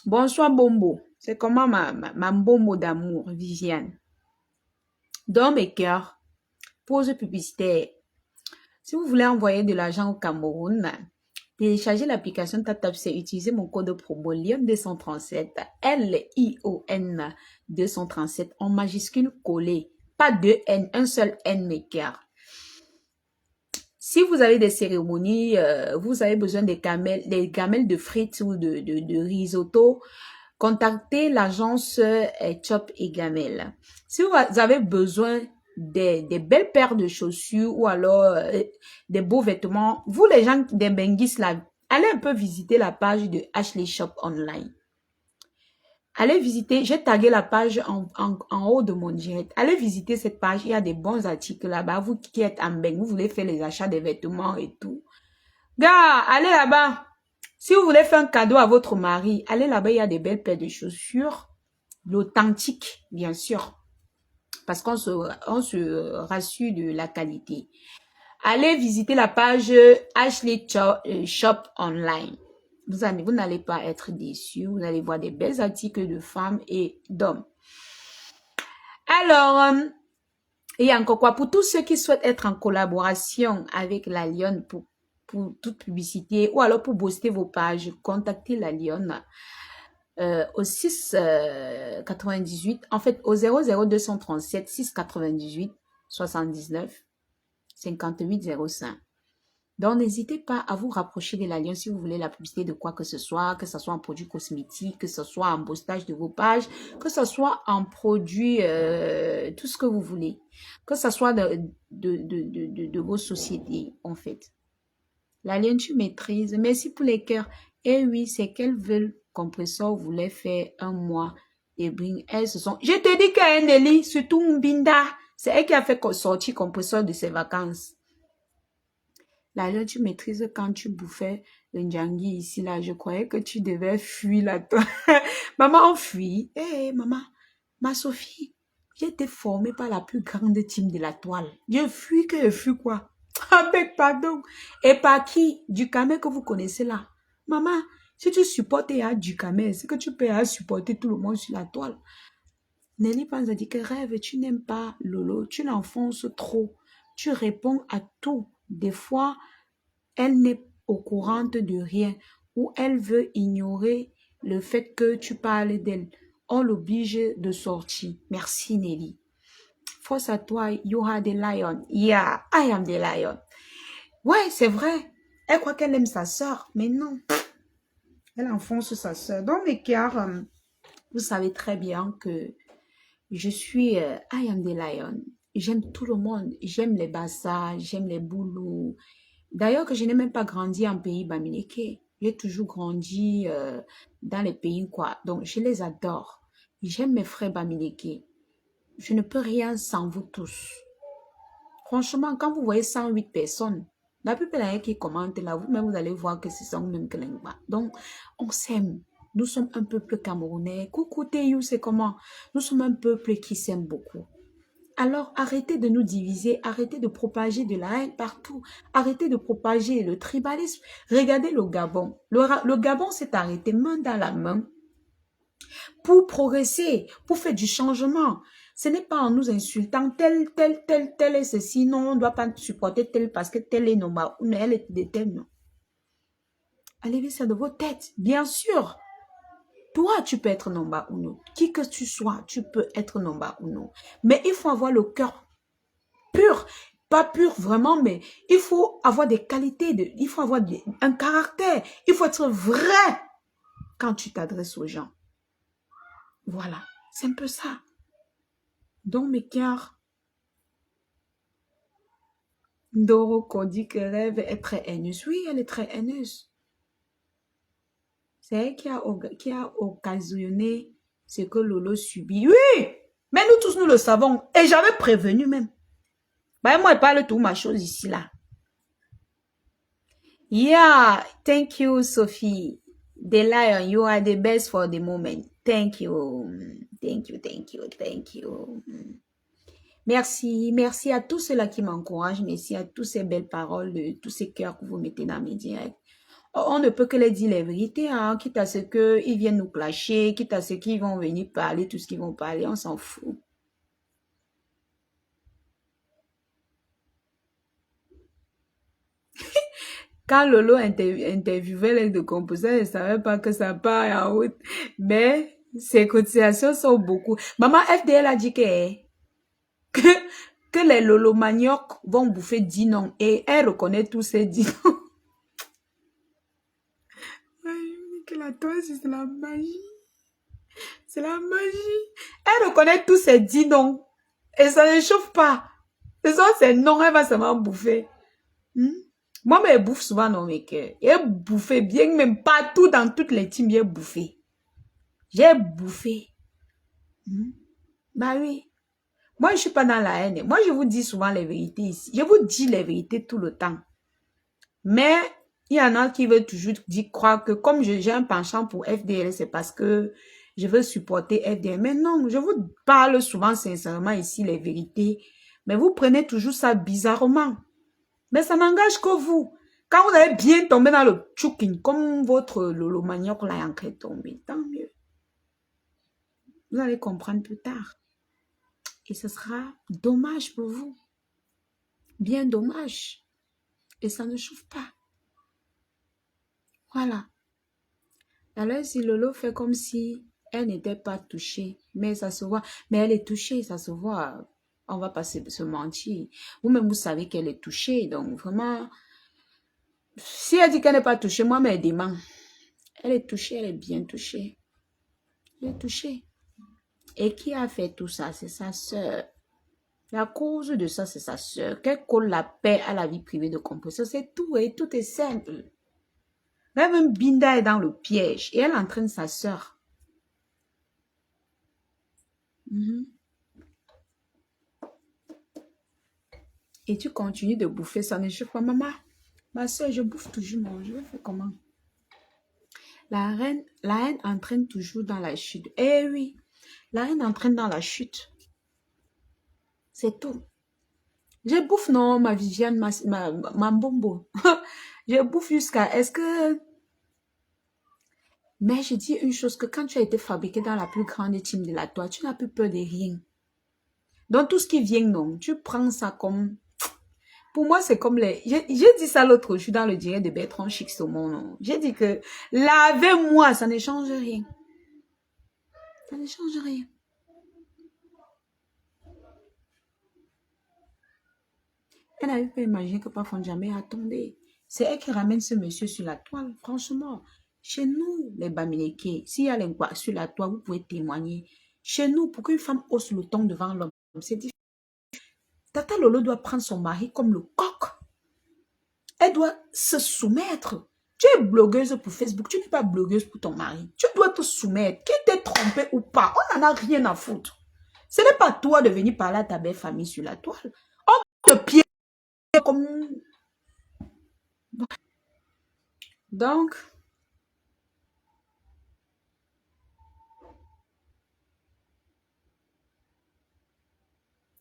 Bonsoir, Bombo. C'est comment ma Bombo d'amour, Viviane. Dans mes cœurs, pause publicitaire. Si vous voulez envoyer de l'argent au Cameroun, téléchargez l'application TapTapSend, utilisez mon code promo LION237, LION 237 en majuscule collé. Pas deux N, un seul N, mes cœurs. Si vous avez des cérémonies, vous avez besoin des gamelles de frites ou de risotto, contactez l'agence Chop et Gamelle. Si vous avez besoin des belles paires de chaussures ou alors des beaux vêtements, vous les gens des Benguis là, allez un peu visiter la page de Ashley Shop Online. Allez visiter, j'ai tagué la page en haut de mon direct. Allez visiter cette page, il y a des bons articles là-bas. Vous qui êtes en Beng, vous voulez faire les achats des vêtements et tout. Gars, allez là-bas. Si vous voulez faire un cadeau à votre mari, allez là-bas, il y a des belles paires de chaussures. L'Authentique, bien sûr. Parce qu'on se rassure de la qualité. Allez visiter la page Ashley Shop Online. Vous n'allez pas être déçus. Vous allez voir des belles articles de femmes et d'hommes. Alors, il y a encore quoi? Pour tous ceux qui souhaitent être en collaboration avec la Lyon pour toute publicité ou alors pour booster vos pages, contactez la Lyon au 698, en fait au 00237 698 79 58 05. Donc, n'hésitez pas à vous rapprocher de l'Alliance si vous voulez la publicité de quoi que ce soit en produit cosmétique, que ce soit en boostage de vos pages, que ce soit en produit, tout ce que vous voulez, que ce soit de vos sociétés, en fait. L'Alliance, tu maîtrises. Merci pour les cœurs. Eh oui, c'est qu'elles veulent compresseur voulait faire un mois et bring. Elles se sont... Je te dis qu'elle est Nelly, surtout Mbinda, c'est elle qui a fait sortir compresseur de ses vacances. Là, tu maîtrises quand tu bouffais le njangui ici, là. Je croyais que tu devais fuir là, toi. Maman, on fuit. Eh, maman, ma Sophie, j'ai été formée par la plus grande team de la toile. Je fuis que je fuis quoi? Avec pardon. Et par qui? Du camé que vous connaissez là. Maman, si tu supportes du camé, c'est que tu peux supporter tout le monde sur la toile. Nelly pense a dit que rêve, tu n'aimes pas Lolo, tu l'enfonces trop. Tu réponds à tout. Des fois, elle n'est au courant de rien ou elle veut ignorer le fait que tu parles d'elle. On l'oblige de sortir. Merci Nelly. Force à toi, you are the lion. Yeah, I am the lion. Ouais, c'est vrai. Elle croit qu'elle aime sa soeur, mais non. Elle enfonce sa soeur. Donc, mes cœurs, vous savez très bien que je suis I am the lion. J'aime tout le monde. J'aime les Bassa, j'aime les Boulous. D'ailleurs, que je n'ai même pas grandi en pays bamileke. J'ai toujours grandi dans les pays quoi. Donc, je les adore. J'aime mes frères bamileke. Je ne peux rien sans vous tous. Franchement, quand vous voyez 108 personnes, la plupart qui commentent là, vous-même, vous allez voir que ce sont même que donc, on s'aime. Nous sommes un peuple camerounais. Coucou Théou, c'est comment? Nous sommes un peuple qui s'aime beaucoup. Alors, arrêtez de nous diviser, arrêtez de propager de la haine partout, arrêtez de propager le tribalisme. Regardez le Gabon. Le Gabon s'est arrêté main dans la main pour progresser, pour faire du changement. Ce n'est pas en nous insultant tel est ceci, non, on ne doit pas supporter tel parce que tel est Nomba, ou elle est de tel, non. Enlevez ça de vos têtes, bien sûr. Toi, tu peux être Nomba ou non. Qui que tu sois, tu peux être Nomba ou non. Mais il faut avoir le cœur pur. Pas pur vraiment, mais il faut avoir des qualités, il faut avoir un caractère. Il faut être vrai quand tu t'adresses aux gens. Voilà, c'est un peu ça. Donc, mes cœurs, Ndoro dit que rêve est très haineuse. Oui, elle est très haineuse. C'est elle qui a occasionné ce que Lolo subit. Oui, mais nous tous, nous le savons. Et j'avais prévenu même. Bah, moi, je parle tout ma chose ici, là. Yeah, thank you, Sophie. The lion, you are the best for the moment. Thank you. Thank you, thank you, thank you. Merci, merci à tous ceux-là qui m'encouragent. Merci à toutes ces belles paroles, tous ces cœurs que vous mettez dans mes directs. On ne peut que les dire les vérités, hein, quitte à ce qu'ils viennent nous clasher, quitte à ce qu'ils vont venir parler, tout ce qu'ils vont parler, on s'en fout. Quand Lolo interviewait les deux composants, elle ne savait pas que ça part en route. Mais ses cotisations sont beaucoup. Maman FDL a dit que, que les Lolo manioc vont bouffer 10 noms. Et elle reconnaît tous ces 10 noms. Que la toise, c'est la magie. C'est la magie. Elle reconnaît tous ces 10 noms. Et ça ne chauffe pas. Ce sont ces noms, elle va seulement bouffer. Moi, mais elle bouffe souvent dans mes cœurs. Elle bouffé bien, même partout dans toutes les teams, j'ai bouffé. J'ai bouffé. Bah oui. Moi, je ne suis pas dans la haine. Moi, je vous dis souvent les vérités ici. Je vous dis les vérités tout le temps. Mais il y en a qui veulent toujours croire que comme j'ai un penchant pour FDL, c'est parce que je veux supporter FDL. Mais non, je vous parle souvent sincèrement ici les vérités. Mais vous prenez toujours ça bizarrement. Mais ça n'engage que vous. Quand vous allez bien tomber dans le tchoukin, comme votre Lolo manioc là est en train de tomber, tant mieux. Vous allez comprendre plus tard. Et ce sera dommage pour vous. Bien dommage. Et ça ne chauffe pas. Voilà. Alors si Lolo fait comme si elle n'était pas touchée, mais ça se voit. Mais elle est touchée, ça se voit. On va pas se mentir. Vous-même, vous savez qu'elle est touchée. Donc, vraiment, si elle dit qu'elle n'est pas touchée, moi, mais elle dément. Elle est touchée, elle est bien touchée. Elle est touchée. Et qui a fait tout ça? C'est sa sœur. La cause de ça, c'est sa sœur. Qu'elle colle la paix à la vie privée de composition. C'est tout, et tout est simple. Même Binda est dans le piège et elle entraîne sa sœur. Et tu continues de bouffer ça. Ne chauffe pas, maman. Ma soeur, je bouffe toujours, non. Je vais faire comment? La haine entraîne toujours dans la chute. Eh oui, la haine entraîne dans la chute. C'est tout. Je bouffe, non, ma Viviane, ma Mbombo. Je bouffe jusqu'à... Est-ce que... Mais je dis une chose, que quand tu as été fabriqué dans la plus grande team de la toile, tu n'as plus peur de rien. Donc tout ce qui vient, non, tu prends ça comme... Pour moi, c'est comme les... J'ai dit ça l'autre jour dans le direct de Bertrand Chic Saumon, non. J'ai dit que lavez-moi, ça ne change rien. Ça ne change rien. Elle n'avait pas imaginé que parfois jamais attendait. C'est elle qui ramène ce monsieur sur la toile. Franchement, chez nous, les Bamileke, s'il y a les gars sur la toile, vous pouvez témoigner. Chez nous, pour qu'une femme hausse le ton devant l'homme, c'est difficile. Tata Lolo doit prendre son mari comme le coq. Elle doit se soumettre. Tu es blogueuse pour Facebook, tu n'es pas blogueuse pour ton mari. Tu dois te soumettre. Qu'il t'ait trompé ou pas, on n'en a rien à foutre. Ce n'est pas toi de venir parler à ta belle famille sur la toile. On te pied comme... Donc,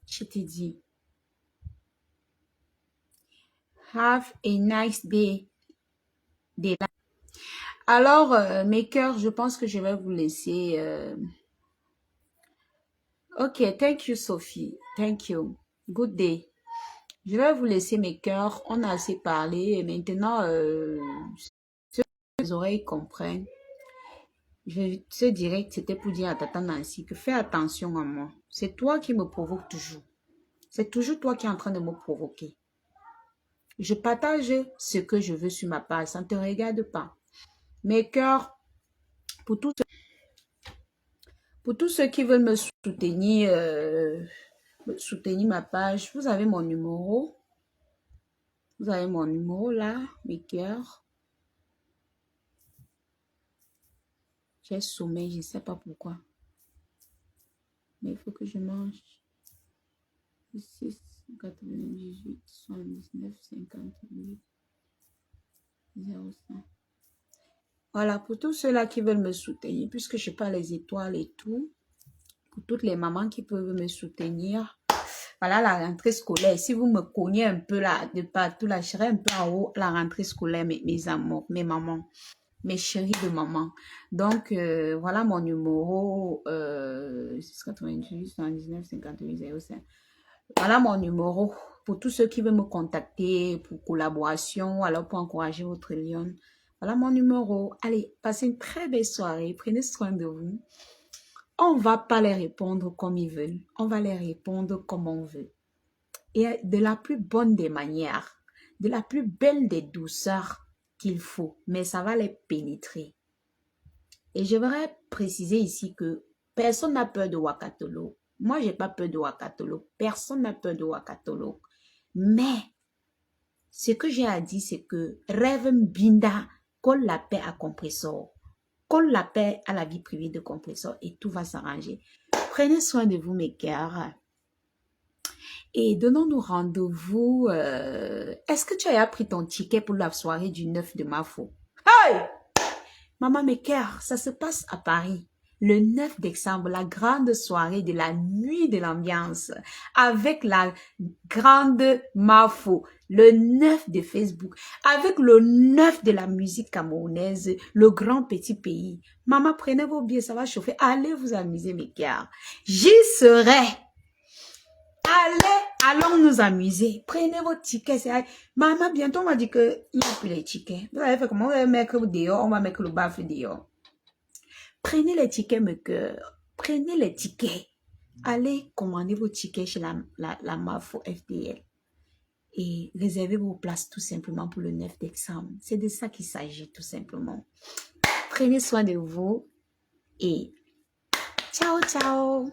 je t'ai dit, have a nice day. Alors, mes cœurs, je pense que je vais vous laisser. Ok, thank you, Sophie. Thank you. Good day. Je vais vous laisser, mes cœurs. On a assez parlé. Et maintenant, ceux que les oreilles comprennent. Ce direct, c'était pour dire à Tata Nancy que fais attention à moi. C'est toi qui me provoque toujours. C'est toujours toi qui es en train de me provoquer. Je partage ce que je veux sur ma page. Ça ne te regarde pas. Mes cœurs, pour tous ceux qui veulent me soutenir ma page, vous avez mon numéro. Vous avez mon numéro là, mes cœurs. J'ai sommeil, je ne sais pas pourquoi. Mais il faut que je mange. 6, 98, 79, 58. 05. Voilà, pour tous ceux-là qui veulent me soutenir, puisque je n'ai pas les étoiles et tout, pour toutes les mamans qui peuvent me soutenir, voilà la rentrée scolaire. Si vous me cognez un peu là, de partout, là, je serai un peu en haut, la rentrée scolaire, mes amours, mes mamans, mes chéris de maman. Donc, voilà mon numéro, 688 119 58 05. Voilà mon numéro pour tous ceux qui veulent me contacter pour collaboration, alors pour encourager votre lion. Voilà mon numéro. Allez, passez une très belle soirée. Prenez soin de vous. On ne va pas les répondre comme ils veulent. On va les répondre comme on veut. Et de la plus bonne des manières, de la plus belle des douceurs qu'il faut. Mais ça va les pénétrer. Et je voudrais préciser ici que personne n'a peur de Wakatolo. Moi, je n'ai pas peur de Wakatolo. Personne n'a peur de Wakatolo. Mais, ce que j'ai à dire, c'est que rêve binda, colle la paix à Compressor. Colle la paix à la vie privée de Compressor et tout va s'arranger. Prenez soin de vous, mes cœurs. Et donnons-nous rendez-vous. Est-ce que tu as pris ton ticket pour la soirée du 9 de Mafo? Hey! Maman, mes cœurs, ça se passe à Paris. Le 9 décembre, la grande soirée de la nuit de l'ambiance avec la grande Mafo, le 9 de Facebook, avec le 9 de la musique camerounaise, le grand petit pays. Maman, prenez vos billets, ça va chauffer. Allez vous amuser, mes cœurs. J'y serai. Allons nous amuser. Prenez vos tickets. Maman, bientôt, on m'a dit qu'il n'y a plus les tickets. Vous allez faire comment? On va mettre dehors, on va mettre le baffe dehors. Prenez les tickets, mes cœurs. Prenez les tickets. Allez commander vos tickets chez la Mafo FDL. Et réservez vos places tout simplement pour le 9 décembre. C'est de ça qu'il s'agit tout simplement. Prenez soin de vous et ciao, ciao.